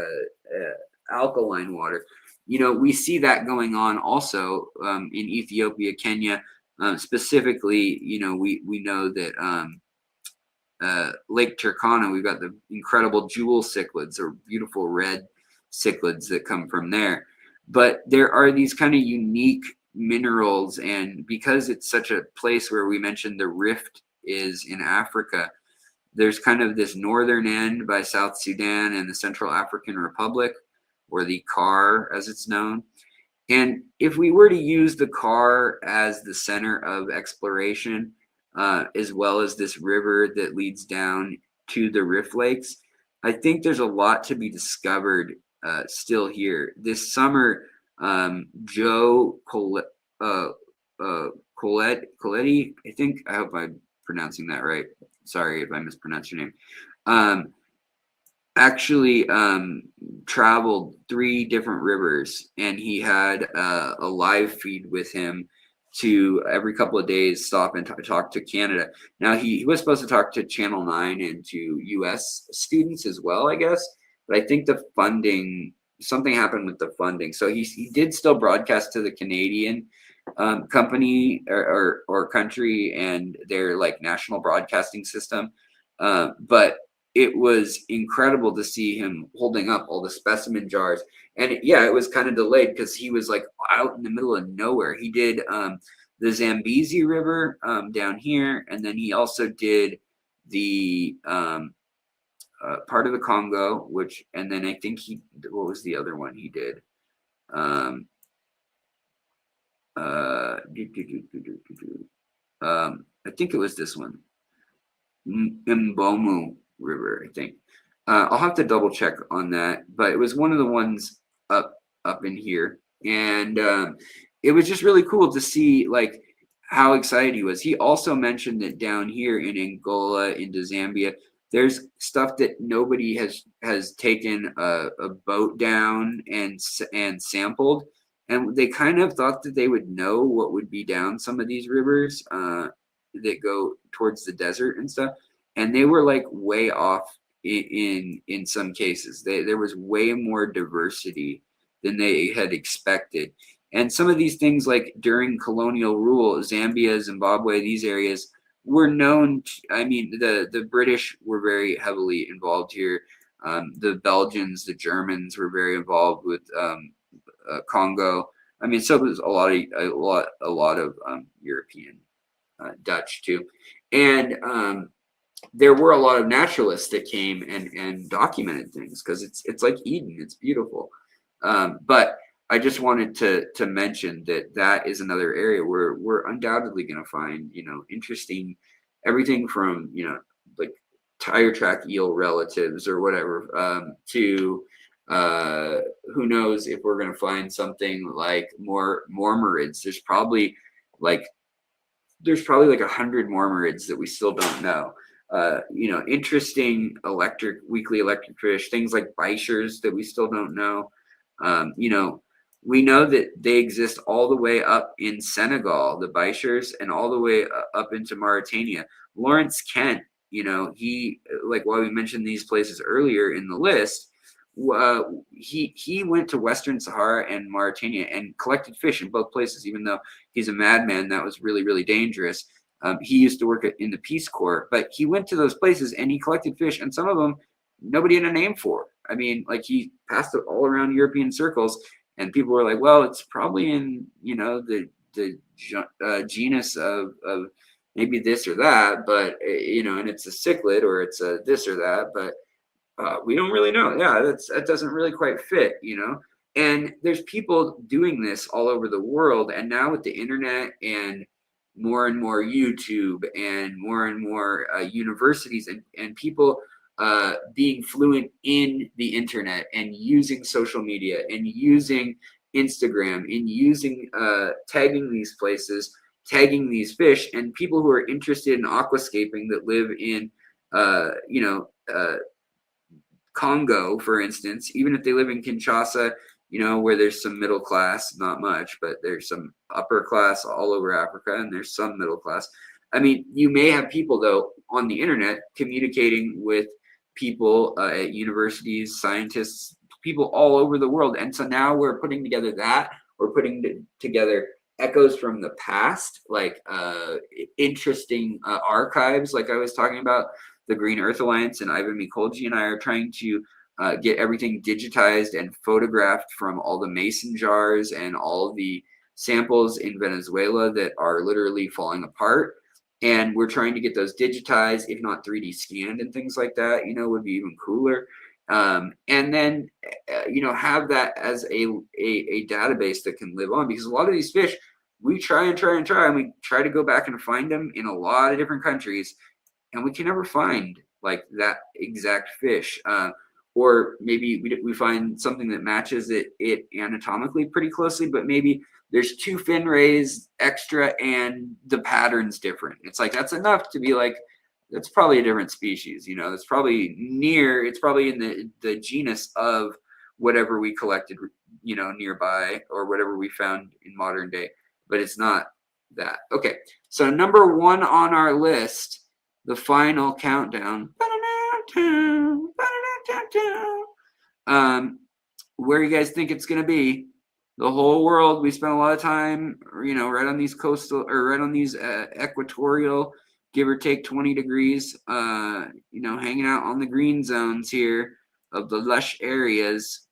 alkaline water. We see that going on also in Ethiopia, Kenya, specifically. We know that Lake Turkana, we've got the incredible jewel cichlids, or beautiful red cichlids that come from there. But there are these kind of unique minerals, and because it's such a place where we mentioned the rift is in Africa, there's kind of this northern end by South Sudan and the Central African Republic, or the CAR as it's known. And if we were to use the CAR as the center of exploration, as well as this river that leads down to the Rift Lakes, I think there's a lot to be discovered still here. This summer, Joe Coletti, I hope I'm pronouncing that right. Sorry if I mispronounced your name. Actually traveled 3 different rivers, and he had a live feed with him to every couple of days stop and talk to Canada. Now he was supposed to talk to Channel 9 and to US students as well, I guess, but I think something happened with the funding, so he did still broadcast to the Canadian company or country and their like national broadcasting system, but it was incredible to see him holding up all the specimen jars. And it was kind of delayed because he was like out in the middle of nowhere. He did the Zambezi River down here, and then he also did the part of the Congo, and then I think what was the other one he did? I think it was this one, Mbomu River, I think. I'll have to double check on that, but it was one of the ones up in here, and it was just really cool to see like how excited he was. He also mentioned that down here in Angola, into Zambia, there's stuff that nobody has taken a boat down and sampled, and they kind of thought that they would know what would be down some of these rivers that go towards the desert and stuff. And they were like way off in some cases. There was way more diversity than they had expected. And some of these things, like during colonial rule, Zambia, Zimbabwe, these areas were known. The British were very heavily involved here. The Belgians, the Germans were very involved with Congo. So was a lot of European, Dutch too, and there were a lot of naturalists that came and documented things, because it's like Eden. It's beautiful. But I just wanted to mention that is another area where we're undoubtedly going to find, interesting everything from, like tire track eel relatives or whatever, to who knows if we're going to find something like more mormyrids. There's probably like 100 mormyrids that we still don't know. Interesting weekly electric fish, things like bichers that we still don't know. We know that they exist all the way up in Senegal, the bichers, and all the way up into Mauritania. Lawrence Kent, he, like, while we mentioned these places earlier in the list, he went to Western Sahara and Mauritania and collected fish in both places. Even though he's a madman, that was really, really dangerous. He used to work in the Peace Corps, but he went to those places and he collected fish, and some of them nobody had a name for. Like, he passed it all around European circles, and people were like, well, it's probably in, the genus of maybe this or that, but, and it's a cichlid, or it's a this or that, but we don't really know. Yeah, that doesn't really quite fit, And there's people doing this all over the world, and now with the internet and more YouTube and more universities and people being fluent in the internet and using social media and using Instagram and using tagging these places, tagging these fish, and people who are interested in aquascaping that live in Congo, for instance, even if they live in Kinshasa, you know, where there's some middle class, not much, but there's some upper class all over Africa, and there's some middle class. I mean, you may have people, though, on the internet communicating with people at universities, scientists, people all over the world. And so now we're putting together that, we're putting together echoes from the past, like interesting archives, like I was talking about. The Green Earth Alliance and Ivan Mikolji and I are trying to get everything digitized and photographed from all the mason jars and all the samples in Venezuela that are literally falling apart. And we're trying to get those digitized, if not 3D scanned and things like that, you know, would be even cooler. And then, you know, have that as a database that can live on, because a lot of these fish, we try and we try to go back and find them in a lot of different countries, and we can never find like that exact fish. Or maybe we find something that matches it anatomically pretty closely, but maybe there's 2 fin rays extra and the pattern's different. It's like, that's enough to be like, that's probably a different species, you know, it's probably in the genus of whatever we collected, you know, nearby, or whatever we found in modern day, but it's not that. Okay, so number 1 on our list, the final countdown. Where you guys think it's going to be? The whole world. We spent a lot of time, you know, right on these coastal, or right on these equatorial, give or take 20 degrees, you know, hanging out on the green zones here of the lush areas.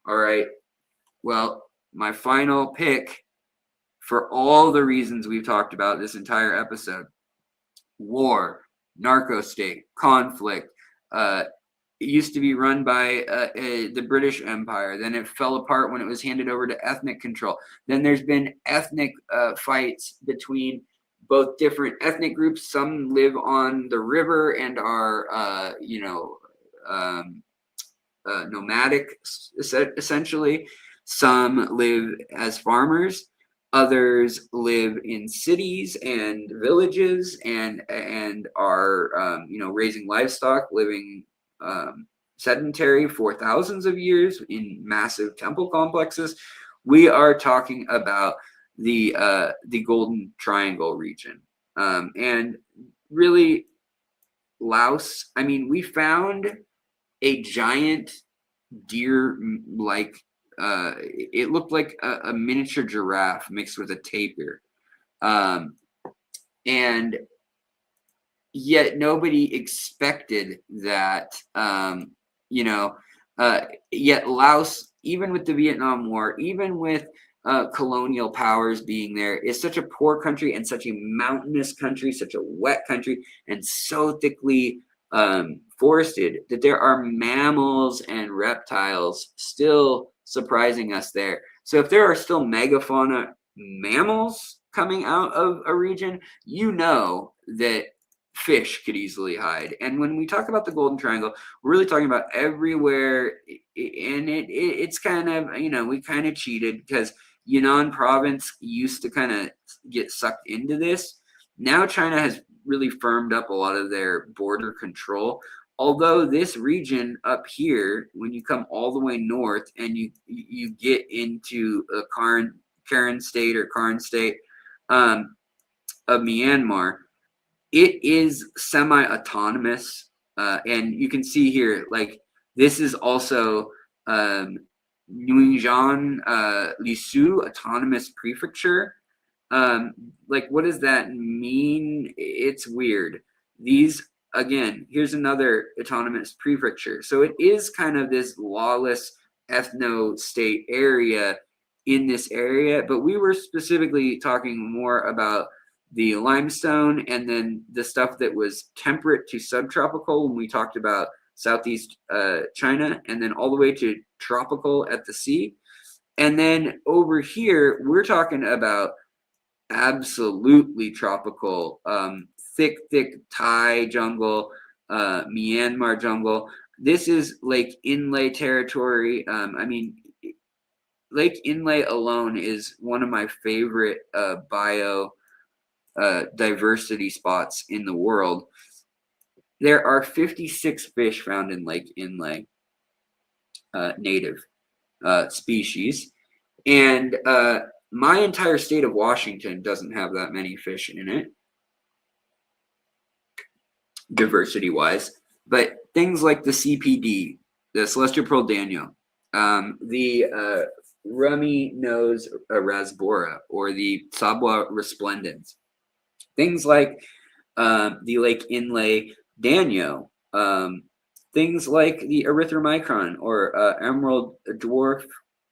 All right. Well, my final pick, for all the reasons we've talked about this entire episode: war, narco state, conflict. It used to be run by the British Empire. Then it fell apart when it was handed over to ethnic control. Then there's been ethnic fights between both different ethnic groups. Some live on the river and are, you know, nomadic, essentially. Some live as farmers. Others live in cities and villages and are, you know, raising livestock, living sedentary for thousands of years in massive temple complexes. We are talking about the Golden Triangle region, and really Laos. I mean, we found a giant deer-like. It looked like a miniature giraffe mixed with a tapir, and yet nobody expected that. You know, yet Laos, even with the Vietnam War, even with colonial powers being there, is such a poor country and such a mountainous country, such a wet country, and so thickly forested that there are mammals and reptiles still surprising us there. So if there are still megafauna mammals coming out of a region, you know that fish could easily hide. And when we talk about the Golden Triangle, we're really talking about everywhere. And it's kind of, you know, we kind of cheated because Yunnan province used to kind of get sucked into this. Now China has really firmed up a lot of their border control. Although this region up here, when you come all the way north and you get into a Karen state or Karen state of Myanmar, it is semi-autonomous, and you can see here, like, this is also Nguyen Lisu Autonomous Prefecture. Like, what does that mean? It's weird. These, again, here's another autonomous prefecture. So it is kind of this lawless ethno-state area in this area, but we were specifically talking more about the limestone and then the stuff that was temperate to subtropical when we talked about Southeast China, and then all the way to tropical at the sea. And then over here, we're talking about absolutely tropical, thick Thai jungle, Myanmar jungle. This is Lake Inle territory. I mean, Lake Inle alone is one of my favorite diversity spots in the world. There are 56 fish found in Lake Inle, native. species. And my entire state of Washington doesn't have that many fish in it, diversity-wise. But things like the CPD, the Celestial Pearl Daniel, the rummy nose rasbora, or the Sabua resplendens, things like the Lake Inlay Danio, things like the erythromicron or emerald dwarf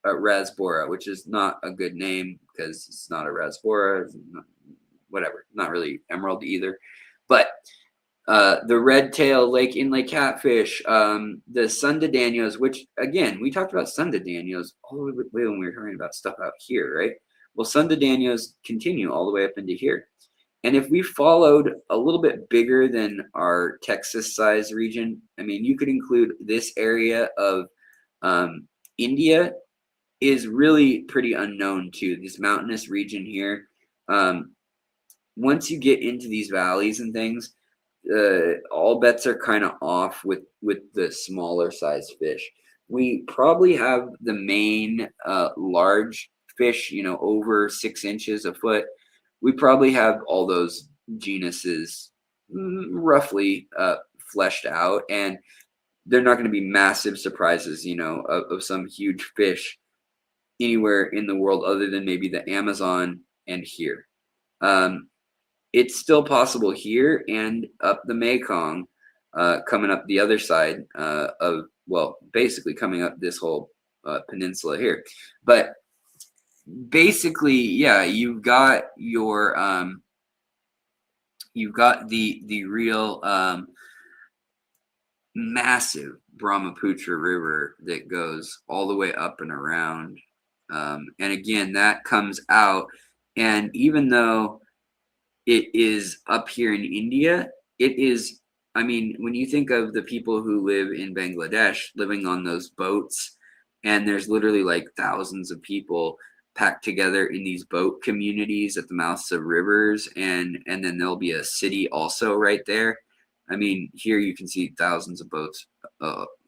rasbora, which is not a good name because it's not a rasbora, whatever, not really emerald either. But the red tail Lake Inlay catfish, the Sundadanios, which again, we talked about Sundadanios all the way when we were talking about stuff out here, right? Well, Sundadanios continue all the way up into here. And if we followed a little bit bigger than our Texas size region, I mean, you could include this area of India is really pretty unknown too. This mountainous region here. Once you get into these valleys and things, all bets are kind of off with the smaller size fish. We probably have the main large fish, you know, over 6 inches a foot. We probably have all those genuses roughly fleshed out, and they're not going to be massive surprises, you know, of some huge fish anywhere in the world other than maybe the Amazon and here. It's still possible here and up the Mekong, coming up the other side of, well, basically coming up this whole peninsula here. But basically, yeah, you've got your you've got the real massive Brahmaputra River that goes all the way up and around, and again, that comes out, and even though it is up here in India, it is, I mean, when you think of the people who live in Bangladesh living on those boats, and there's literally like thousands of people packed together in these boat communities at the mouths of rivers, and then there'll be a city also right there. I mean, here you can see thousands of boats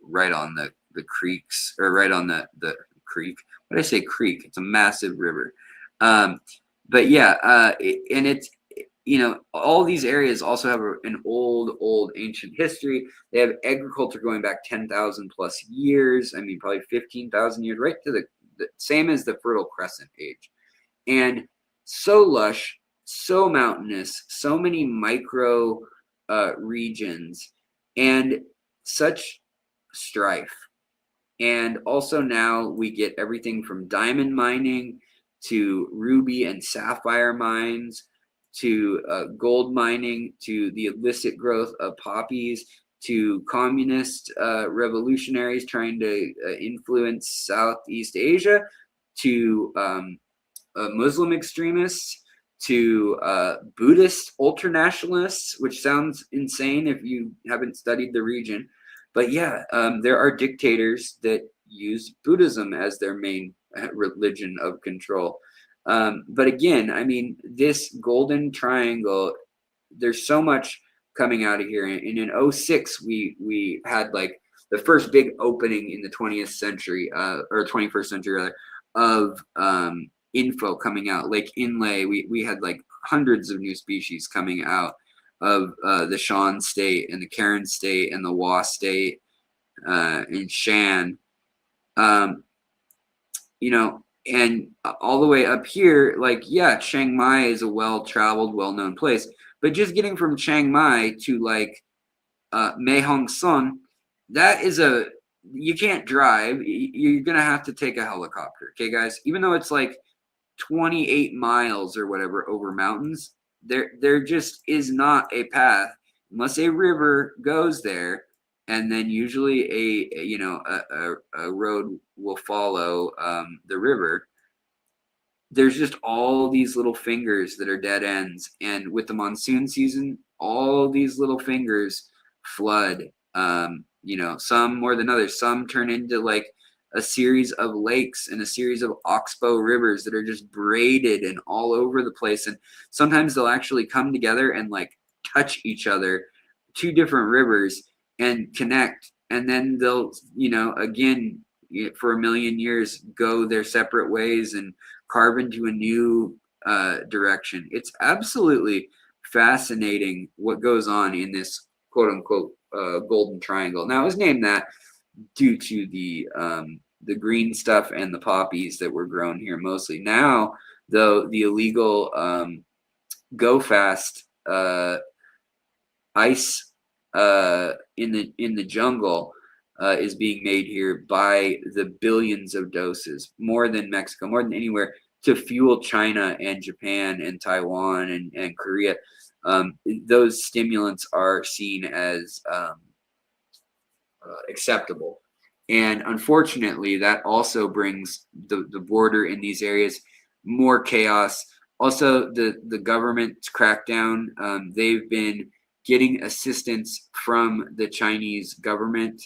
right on the creeks, or right on the creek. What did I say, creek? It's a massive river. But yeah, and it's, you know, all these areas also have an old ancient history. They have agriculture going back 10,000 plus years. I mean, probably 15,000 years, right to the same as the Fertile Crescent age. And so lush, so mountainous, so many micro regions, and such strife. And also now we get everything from diamond mining to ruby and sapphire mines, to gold mining, to the illicit growth of poppies, to communist revolutionaries trying to influence Southeast Asia, to Muslim extremists, to Buddhist ultranationalists, which sounds insane if you haven't studied the region. But yeah, there are dictators that use Buddhism as their main religion of control. But again, I mean, this golden triangle, there's so much coming out of here. And in 2006, we had like the first big opening in the 20th century, or 21st century rather, of info coming out. Lake Inlay, we had like hundreds of new species coming out of the Shan State and the Karen State and the Wa State and Shan. You know, and all the way up here, like, yeah, Chiang Mai is a well-traveled, well-known place. But just getting from Chiang Mai to like Mae Hong Son, that is you can't drive. You're going to have to take a helicopter. Okay, guys? Even though it's like 28 miles or whatever over mountains, there just is not a path unless a river goes there. And then usually a road will follow the river. There's just all these little fingers that are dead ends. And with the monsoon season, all these little fingers flood, some more than others. Some turn into like a series of lakes and a series of oxbow rivers that are just braided and all over the place. And sometimes they'll actually come together and like touch each other, two different rivers, and connect, and then they'll, again, for a million years go their separate ways and carve into a new direction. It's absolutely fascinating what goes on in this quote unquote golden triangle. Now it was named that due to the green stuff and the poppies that were grown here mostly. Now, though, the illegal go fast ice in the jungle is being made here by the billions of doses, more than Mexico, more than anywhere, to fuel China and Japan and Taiwan and Korea. Those stimulants are seen as acceptable. And unfortunately, that also brings the border in these areas more chaos. Also, the government's crackdown, they've been getting assistance from the Chinese government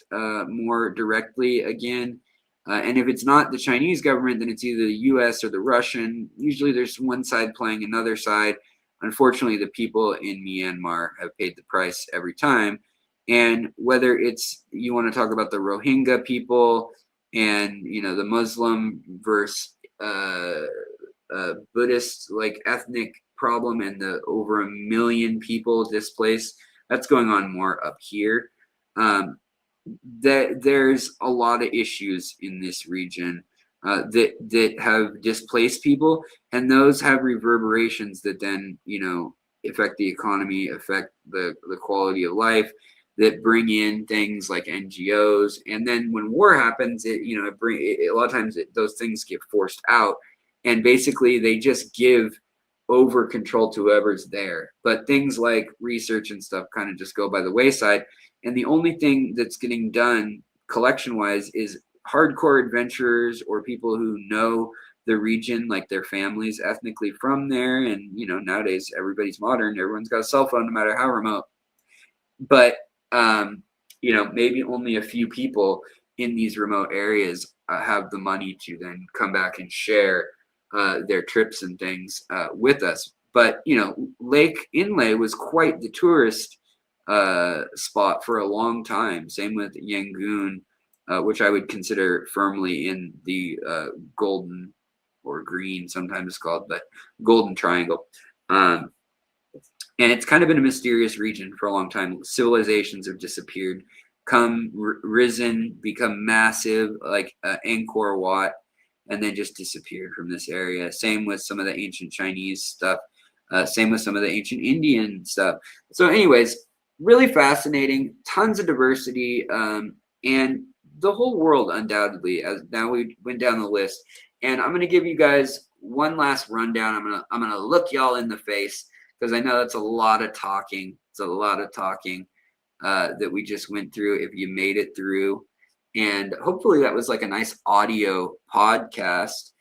more directly again. And if it's not the Chinese government, then it's either the US or the Russian. Usually there's one side playing another side. Unfortunately, the people in Myanmar have paid the price every time. And whether it's, you want to talk about the Rohingya people and, you know, the Muslim versus Buddhist like ethnic problem and the over 1 million people displaced, that's going on more up here. There's a lot of issues in this region that have displaced people, and those have reverberations that then, you know, affect the economy, affect the quality of life, that bring in things like NGOs. And then when war happens, a lot of times those things get forced out, and basically they just give over control to whoever's there. But things like research and stuff kind of just go by the wayside. And the only thing that's getting done collection wise is hardcore adventurers or people who know the region, like their families ethnically from there. And, you know, nowadays everybody's modern. Everyone's got a cell phone, no matter how remote. But, you know, maybe only a few people in these remote areas have the money to then come back and share their trips and things with us. But, you know, Lake Inle was quite the tourist spot for a long time. Same with Yangon, which I would consider firmly in the golden or green, sometimes it's called, but golden triangle. And it's kind of been a mysterious region for a long time. Civilizations have disappeared, risen, become massive, like Angkor Wat, and then just disappeared from this area. Same with some of the ancient Chinese stuff. Same with some of the ancient Indian stuff. So anyways, really fascinating, tons of diversity, and the whole world undoubtedly, as now we went down the list. And I'm going to give you guys one last rundown. I'm gonna look y'all in the face, because I know that's a lot of talking. It's a lot of talking that we just went through, if you made it through. And hopefully that was like a nice audio podcast,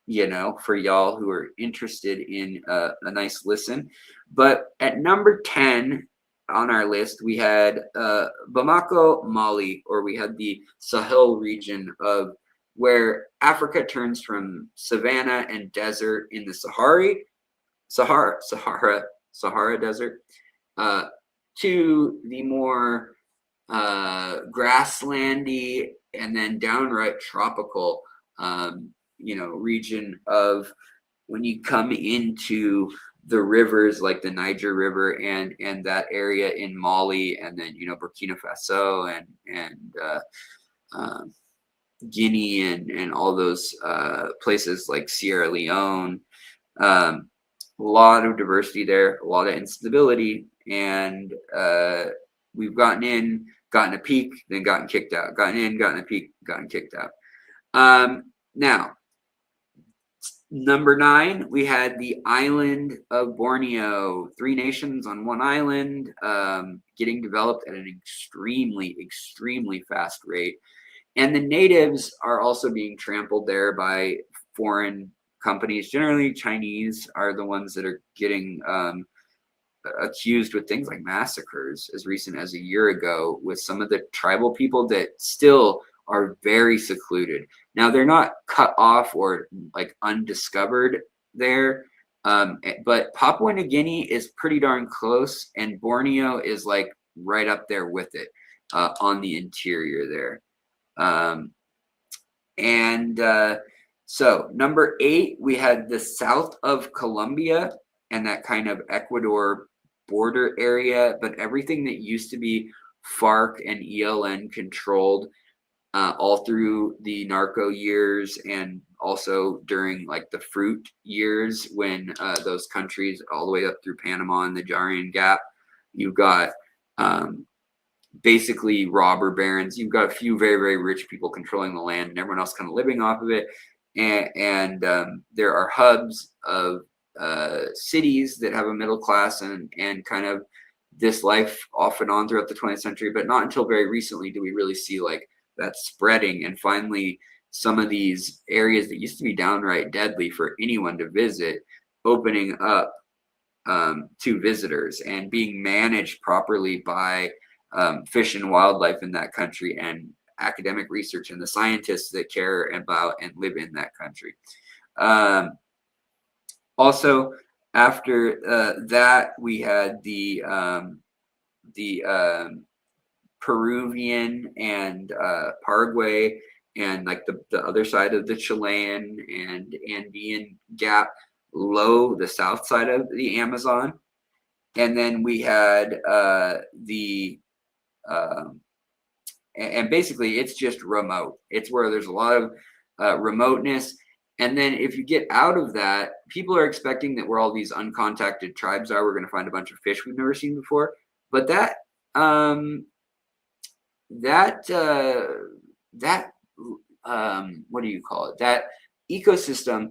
you know, for y'all who are interested in a nice listen. But at number 10 on our list, we had Bamako, Mali, or we had the Sahel region of where Africa turns from savanna and desert in the Sahara Desert to the more grasslandy and then downright tropical, you know, region of when you come into the rivers like the Niger River and that area in Mali, and then, you know, Burkina Faso and Guinea and all those places like Sierra Leone. A lot of diversity there, a lot of instability, and we've gotten a peak, then gotten kicked out, gotten in, gotten a peak, gotten kicked out. Now, number 9, we had the island of Borneo, 3 nations on one island, getting developed at an extremely fast rate. And the natives are also being trampled there by foreign companies. Generally, Chinese are the ones that are getting accused with things like massacres as recent as a year ago, with some of the tribal people that still are very secluded. Now, they're not cut off or like undiscovered there, but Papua New Guinea is pretty darn close, and Borneo is like right up there with it on the interior there. So number 8, we had the south of Colombia and that kind of Ecuador border area, but everything that used to be FARC and ELN controlled all through the narco years, and also during like the fruit years when those countries all the way up through Panama and the Darien Gap, you've got basically robber barons. You've got a few very, very rich people controlling the land and everyone else kind of living off of it. And there are hubs of cities that have a middle class and kind of this life off and on throughout the 20th century, but not until very recently do we really see like that spreading. And finally, some of these areas that used to be downright deadly for anyone to visit, opening up to visitors and being managed properly by fish and wildlife in that country and academic research and the scientists that care about and live in that country. Also, after that, we had the Peruvian and Paraguay and like the other side of the Chilean and Andean gap, the south side of the Amazon. And then we had and basically it's just remote. It's where there's a lot of remoteness. And then if you get out of that, people are expecting that where all these uncontacted tribes are, we're going to find a bunch of fish we've never seen before. But that what do you call it? That ecosystem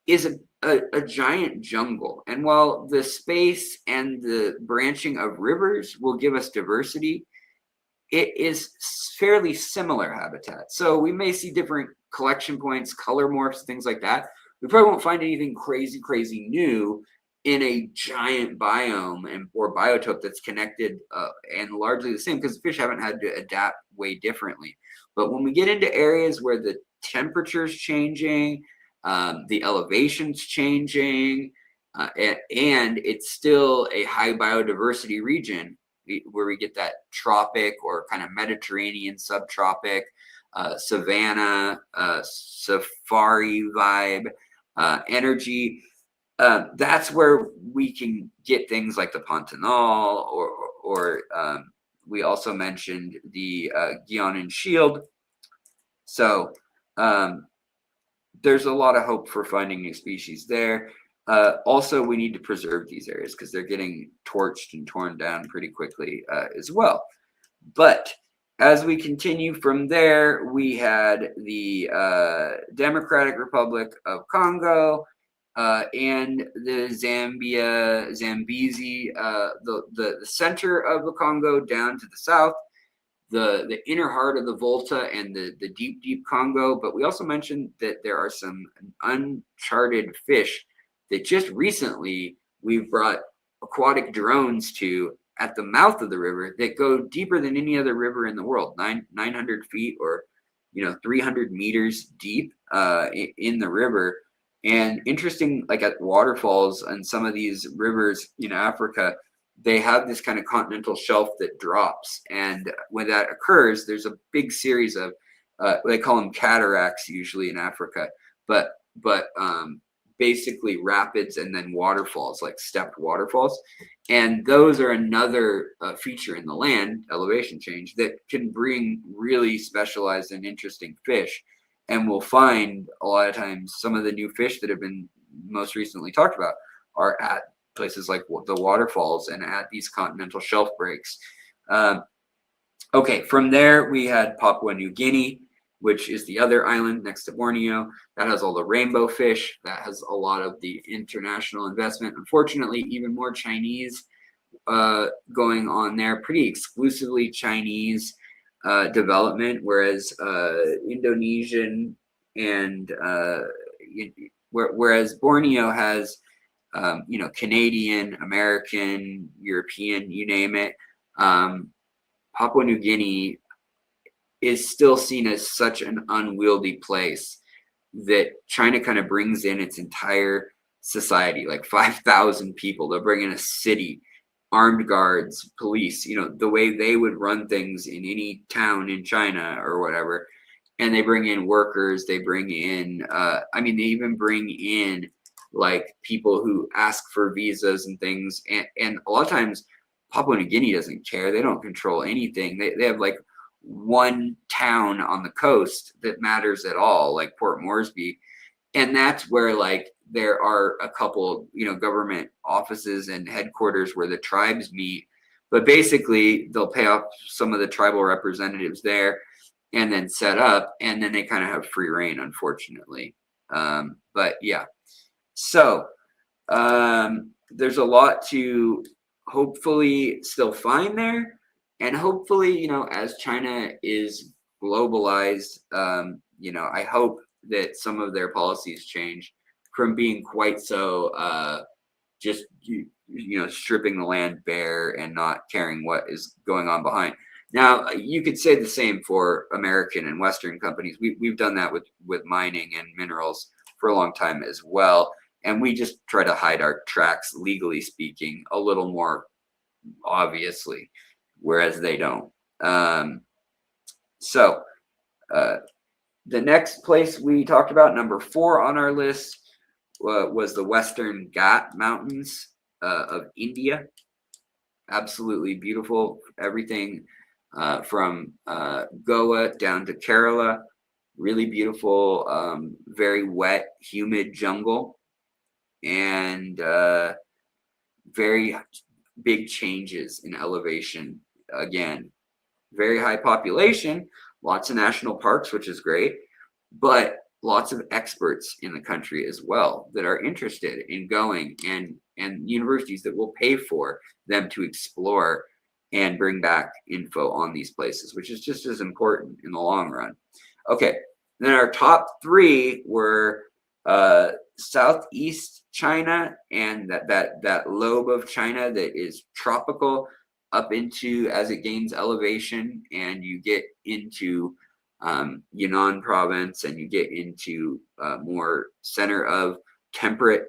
is a giant jungle. And while the space and the branching of rivers will give us diversity, it is fairly similar habitat. So we may see different collection points, color morphs, things like that. We probably won't find anything crazy new in a giant biome or biotope that's connected and largely the same, because the fish haven't had to adapt way differently. But when we get into areas where the temperature's changing, the elevation's changing, and it's still a high biodiversity region, where we get that tropic or kind of Mediterranean subtropic, savanna, safari vibe, energy. That's where we can get things like the Pantanal, or we also mentioned the Guianan shield. So there's a lot of hope for finding new species there. Also, we need to preserve these areas because they're getting torched and torn down pretty quickly as well. But as we continue from there, we had the Democratic Republic of Congo and the Zambezi, the center of the Congo down to the south, the inner heart of the Volta and the deep Congo. But we also mentioned that there are some uncharted fish that just recently we've brought aquatic drones to at the mouth of the river that go deeper than any other river in the world, 900 feet or 300 meters deep in the river. And interesting, like at waterfalls and some of these rivers in Africa, they have this kind of continental shelf that drops, and when that occurs, there's a big series of they call them cataracts usually in Africa, but basically rapids and then waterfalls, like stepped waterfalls. And those are another feature in the land, elevation change, that can bring really specialized and interesting fish. And we'll find a lot of times some of the new fish that have been most recently talked about are at places like the waterfalls and at these continental shelf breaks. Okay, from there we had Papua New Guinea, which is the other island next to Borneo. That has all the rainbow fish. That has a lot of the international investment. Unfortunately, even more Chinese going on there, pretty exclusively Chinese development, whereas Indonesian and whereas Borneo has Canadian, American, European, you name it. Papua New Guinea is still seen as such an unwieldy place that China kind of brings in its entire society, like 5,000 people. They'll bring in a city, armed guards, police, the way they would run things in any town in China or whatever. and they bring in workers. They bring in, I mean, they even bring in like people who ask for visas and things. And a lot of times Papua New Guinea doesn't care. They don't control anything. They have like one town on the coast that matters at all, like Port Moresby. And that's where like there are a couple, you know, government offices and headquarters where the tribes meet. But basically, they'll pay off some of the tribal representatives there and then set up, and then they kind of have free reign, unfortunately. But yeah, so there's a lot to hopefully still find there, and hopefully, you know, as China is globalized, you know, I hope that some of their policies change from being quite so just you know, stripping the land bare and not caring what is going on behind. Now, you could say the same for American and Western companies. We've done that with mining and minerals for a long time as well. And we just try to hide our tracks, legally speaking, a little more obviously, whereas they don't. So the next place we talked about, number 4 on our list, was the Western Ghat Mountains of India. Absolutely beautiful. Everything from Goa down to Kerala. Really beautiful, very wet, humid jungle. And very big changes in elevation. Again, very high population, lots of national parks, which is great, but lots of experts in the country as well that are interested in going, and universities that will pay for them to explore and bring back info on these places, which is just as important in the long run. Okay, then our top 3 were Southeast China, and that lobe of China that is tropical up into, as it gains elevation, and you get into Yunnan province, and you get into more center of temperate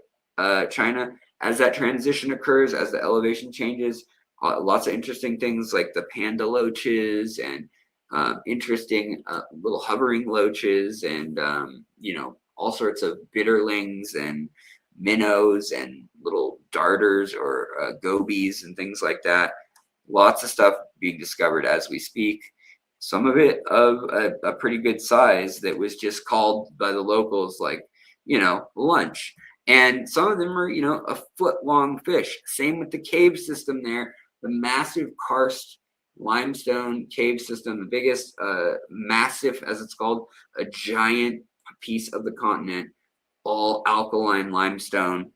China. As that transition occurs, as the elevation changes, lots of interesting things like the panda loaches and interesting little hovering loaches, and you know, all sorts of bitterlings and minnows and little darters or gobies and things like that. Lots of stuff being discovered as we speak. Some of it of a pretty good size that was just called by the locals, like, you know, lunch. And some of them are, you know, a foot-long fish. Same with the cave system there, the massive karst limestone cave system, the biggest massif, as it's called, a giant piece of the continent, all alkaline limestone.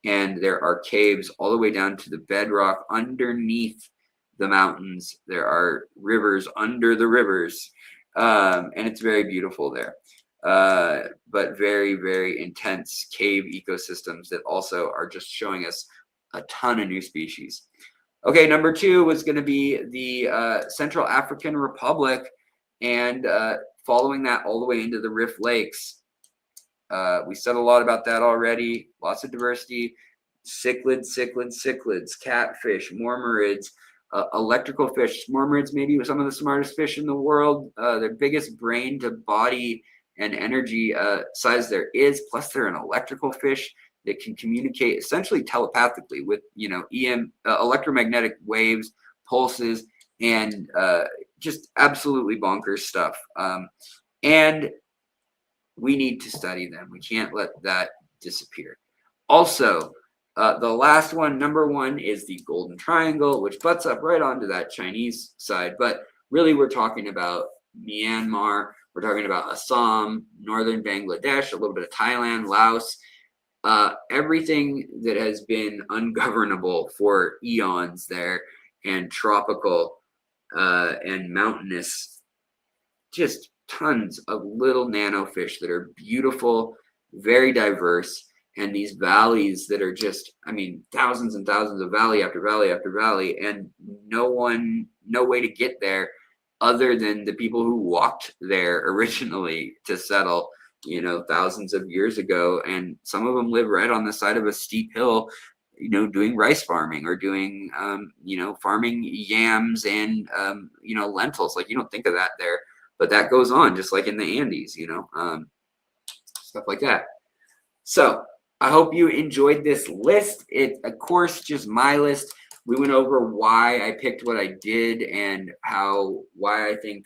And there are caves all the way down to the bedrock underneath the mountains. There are rivers under the rivers, and it's very beautiful there. But very, very intense cave ecosystems that also are just showing us a ton of new species. Okay, number 2 was going to be the Central African Republic, and following that all the way into the Rift Lakes. We said a lot about that already. Lots of diversity. Cichlids, catfish, mormyrids, electrical fish. Mormyrids maybe some of the smartest fish in the world. Their biggest brain to body and energy size there is. Plus, they're an electrical fish that can communicate essentially telepathically with, you know, electromagnetic waves, pulses, and just absolutely bonkers stuff. And we need to study them. We can't let that disappear. Also, the last one, number 1, is the Golden Triangle, which butts up right onto that Chinese side. But really, we're talking about Myanmar. We're talking about Assam, northern Bangladesh, a little bit of Thailand, Laos. Everything that has been ungovernable for eons there, and tropical and mountainous, just tons of little nano fish that are beautiful, very diverse, and these valleys that are just, I mean, thousands and thousands of valley after valley after valley, and no way to get there other than the people who walked there originally to settle, you know, thousands of years ago. And some of them live right on the side of a steep hill, you know, doing rice farming or doing, you know, farming yams and, you know, lentils. Like, you don't think of that there. but that goes on just like in the Andes, stuff like that. So I hope you enjoyed this list. It's, of course, just my list. We went over why I picked what I did and why I think,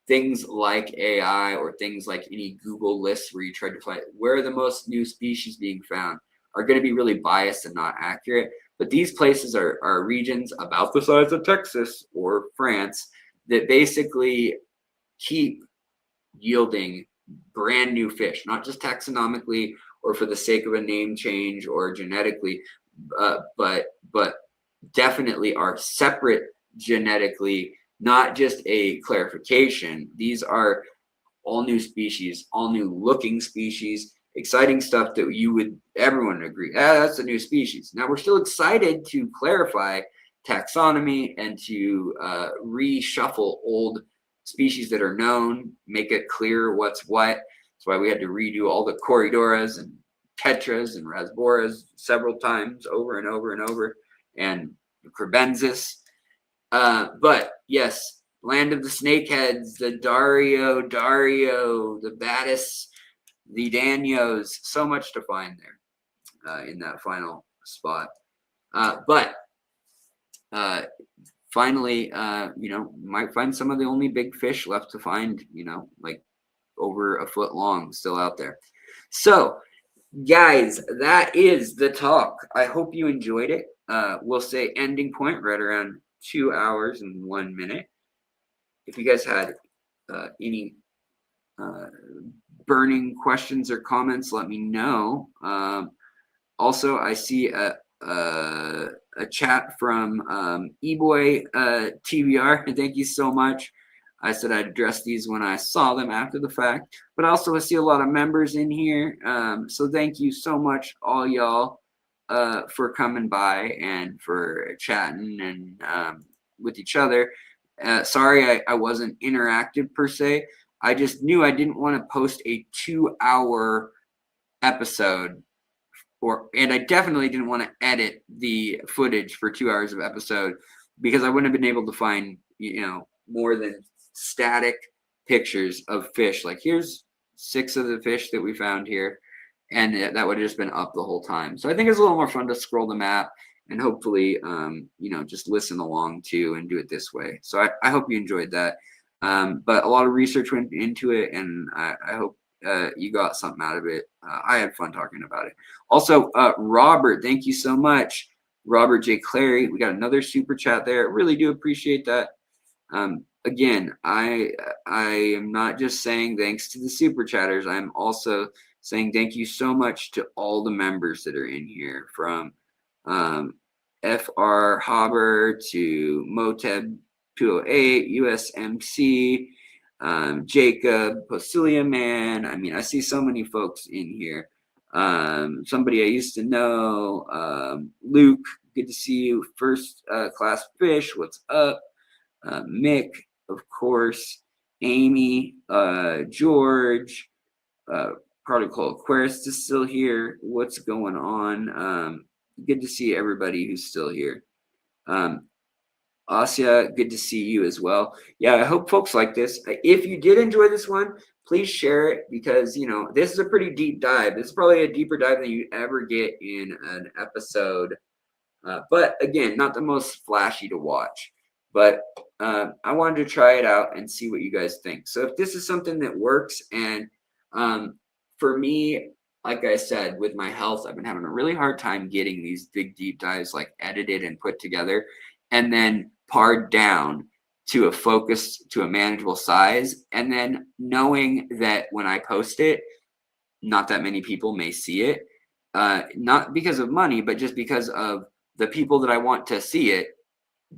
things like AI or things like any Google lists where you try to find where are the most new species being found are going to be really biased and not accurate. But these places are regions about the size of Texas or France that basically keep yielding brand new fish, not just taxonomically or for the sake of a name change or genetically, but definitely are separate genetically, not just a clarification. These are all new species, all new looking species, exciting stuff that everyone would agree, that's a new species. Now we're still excited to clarify taxonomy and to reshuffle old species that are known, make it clear what's what. That's why we had to redo all the Corridoras and Tetras and Rasboras several times over and over and over, and Crebensis. But yes, land of the snakeheads, the Dario, the Battis, the Danios, so much to find there in that final spot. But finally, might find some of the only big fish left to find, like over a foot long still out there. So guys, that is the talk. I hope you enjoyed it. We'll say ending point right around 2 hours and 1 minute. If you guys had any burning questions or comments, let me know. Also, I see a chat from eBoy TBR. Thank you so much. I said I'd address these when I saw them after the fact, but also I see a lot of members in here. So thank you so much, all y'all, for coming by and for chatting and with each other. Sorry, I wasn't interactive per se. I just knew I didn't want to post a 2-hour episode, and I definitely didn't want to edit the footage for 2 hours of episode because I wouldn't have been able to find, more than static pictures of fish. Like here's 6 of the fish that we found here, and that would have just been up the whole time. So I think it's a little more fun to scroll the map and hopefully, just listen along too and do it this way. So I hope you enjoyed that. But a lot of research went into it, and I hope you got something out of it. I had fun talking about it. Also, Robert, thank you so much. Robert J. Clary, we got another super chat there. I really do appreciate that. Again, I am not just saying thanks to the super chatters. I'm also saying thank you so much to all the members that are in here, from FR Haber to Moteb 208, USMC, Jacob, Posilia Man. I mean, I see so many folks in here. Somebody I used to know, Luke, good to see you. First Class Fish, what's up? Mick, of course, Amy, George, Protocol Aquarist is still here. What's going on? Good to see everybody who's still here. Asya, good to see you as well. Yeah, I hope folks like this. If you did enjoy this one, please share it, because this is a pretty deep dive. This is probably a deeper dive than you ever get in an episode. But again, not the most flashy to watch. But I wanted to try it out and see what you guys think. So if this is something that works, and for me, like I said, with my health, I've been having a really hard time getting these big deep dives like edited and put together and then pared down to a manageable size. And then knowing that when I post it, not that many people may see it, not because of money, but just because of the people that I want to see it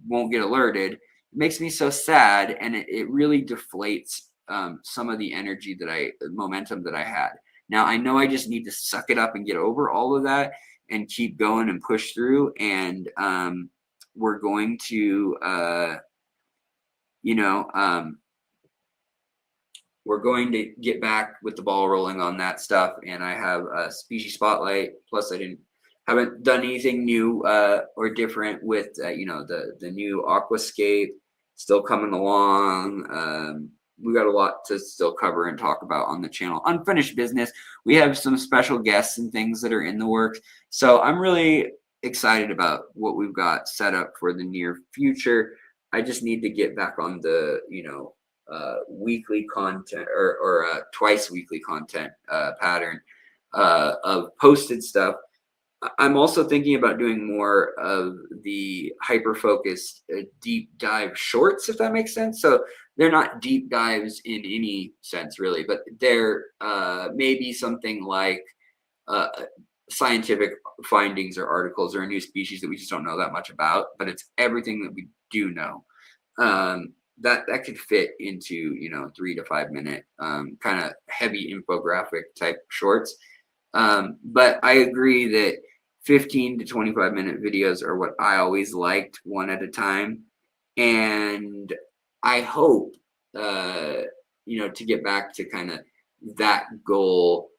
won't get alerted. It makes me so sad, and it really deflates some of the momentum that I had. Now I know I just need to suck it up and get over all of that and keep going and push through, and we're going to we're going to get back with the ball rolling on that stuff. And I have a species spotlight, plus I haven't done anything new or different with the new aquascape still coming along. We got a lot to still cover and talk about on the channel. Unfinished business. We have some special guests and things that are in the works. So I'm really excited about what we've got set up for the near future. I just need to get back on the, weekly content or twice weekly content pattern of posted stuff. I'm also thinking about doing more of the hyper-focused deep dive shorts, if that makes sense. So they're not deep dives in any sense, really, but they're maybe something like scientific findings or articles or a new species that we just don't know that much about, but it's everything that we do know. That could fit into 3 to 5 minute kind of heavy infographic type shorts. But I agree that 15 to 25 minute videos are what I always liked, one at a time. And I hope, to get back to kind of that goal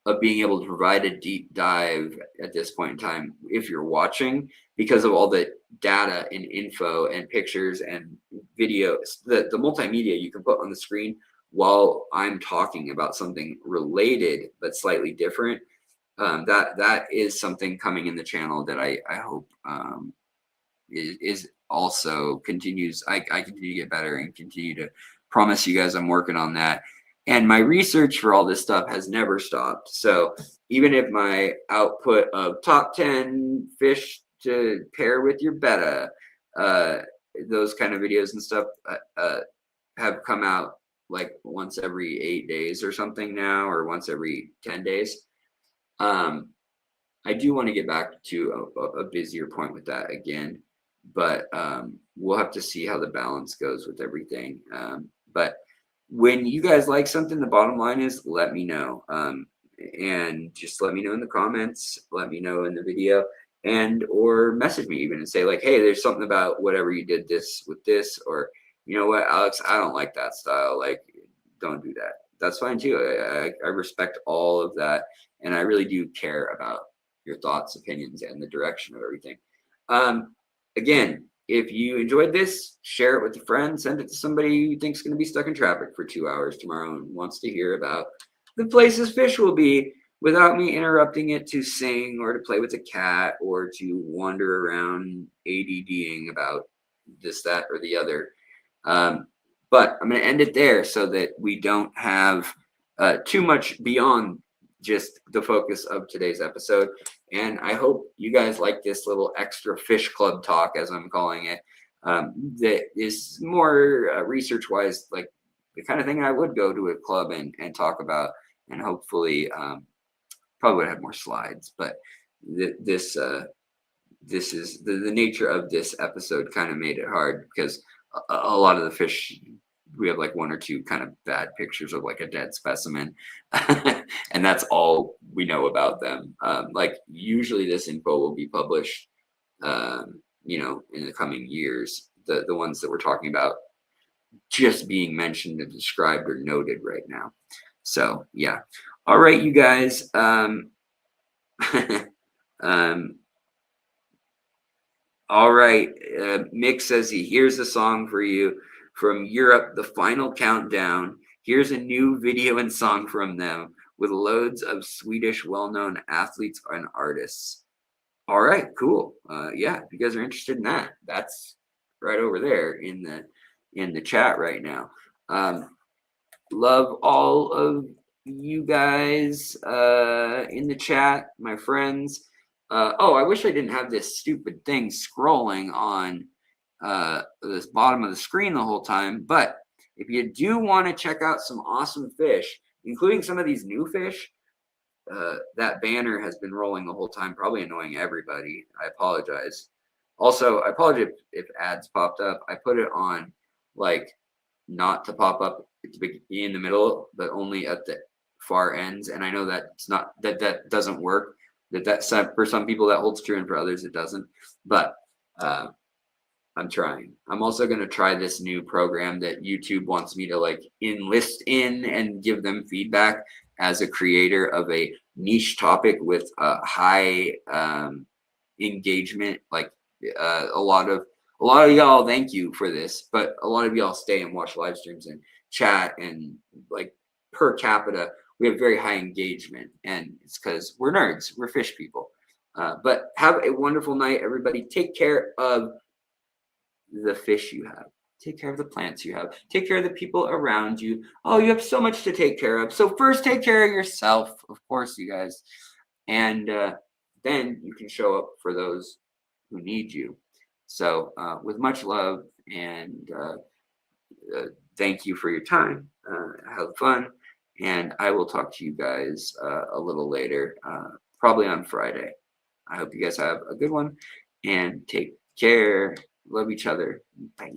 of being able to provide a deep dive at this point in time, if you're watching, because of all the data and info and pictures and videos, the multimedia you can put on the screen while I'm talking about something related but slightly different. That is something coming in the channel that I hope is also continues. I continue to get better and continue to promise you guys I'm working on that. And my research for all this stuff has never stopped. So even if my output of top 10 fish to pair with your betta, those kind of videos and stuff have come out like once every 8 days or something now, or once every 10 days. I do want to get back to a busier point with that again, but we'll have to see how the balance goes with everything. But when you guys like something, the bottom line is let me know. And just let me know in the comments, let me know in the video, and or message me even and say like, hey, there's something about whatever you did this with this, or you know what, Alex, I don't like that style. Like, don't do that. That's fine too. I respect all of that. And I really do care about your thoughts, opinions, and the direction of everything. Again, if you enjoyed this, share it with a friend, send it to somebody you think is going to be stuck in traffic for 2 hours tomorrow and wants to hear about the places fish will be without me interrupting it to sing or to play with a cat or to wander around ADDing about this, that, or the other. But I'm going to end it there so that we don't have too much beyond just the focus of today's episode. And I hope you guys like this little extra fish club talk, as I'm calling it, that is more research-wise, like the kind of thing I would go to a club and talk about, and hopefully probably would have more slides. But this is the nature of this episode kind of made it hard because a lot of the fish, we have like 1 or 2 kind of bad pictures of like a dead specimen and that's all we know about them. Like usually this info will be published in the coming years, the ones that we're talking about just being mentioned and described or noted right now. So yeah, all right, you guys. All right, Mick says he hears a song for you from Europe, The Final Countdown. Here's a new video and song from them with loads of Swedish well-known athletes and artists. All right, cool. Yeah, if you guys are interested in that, that's right over there in the chat right now. Love all of you guys in the chat, my friends. Oh, I wish I didn't have this stupid thing scrolling on this bottom of the screen the whole time. But if you do want to check out some awesome fish, including some of these new fish, that banner has been rolling the whole time, probably annoying everybody. I apologize. Also, I apologize if ads popped up. I put it on like not to pop up in the middle, but only at the far ends. And I know that's not that doesn't work. That for some people that holds true, and for others it doesn't. But I'm trying. I'm also going to try this new program that YouTube wants me to like enlist in and give them feedback as a creator of a niche topic with high engagement, like a lot of a lot of y'all, thank you for this, but a lot of y'all stay and watch live streams and chat, and like per capita, we have very high engagement, and it's because we're nerds, we're fish people. But have a wonderful night, everybody. Take care of the fish you have. Take care of the plants you have. Take care of the people around you. Oh, you have so much to take care of. So first, take care of yourself, of course, you guys. And then you can show up for those who need you. So with much love, and thank you for your time. Have fun. And I will talk to you guys a little later, probably on Friday. I hope you guys have a good one, and take care. Love each other. Bye.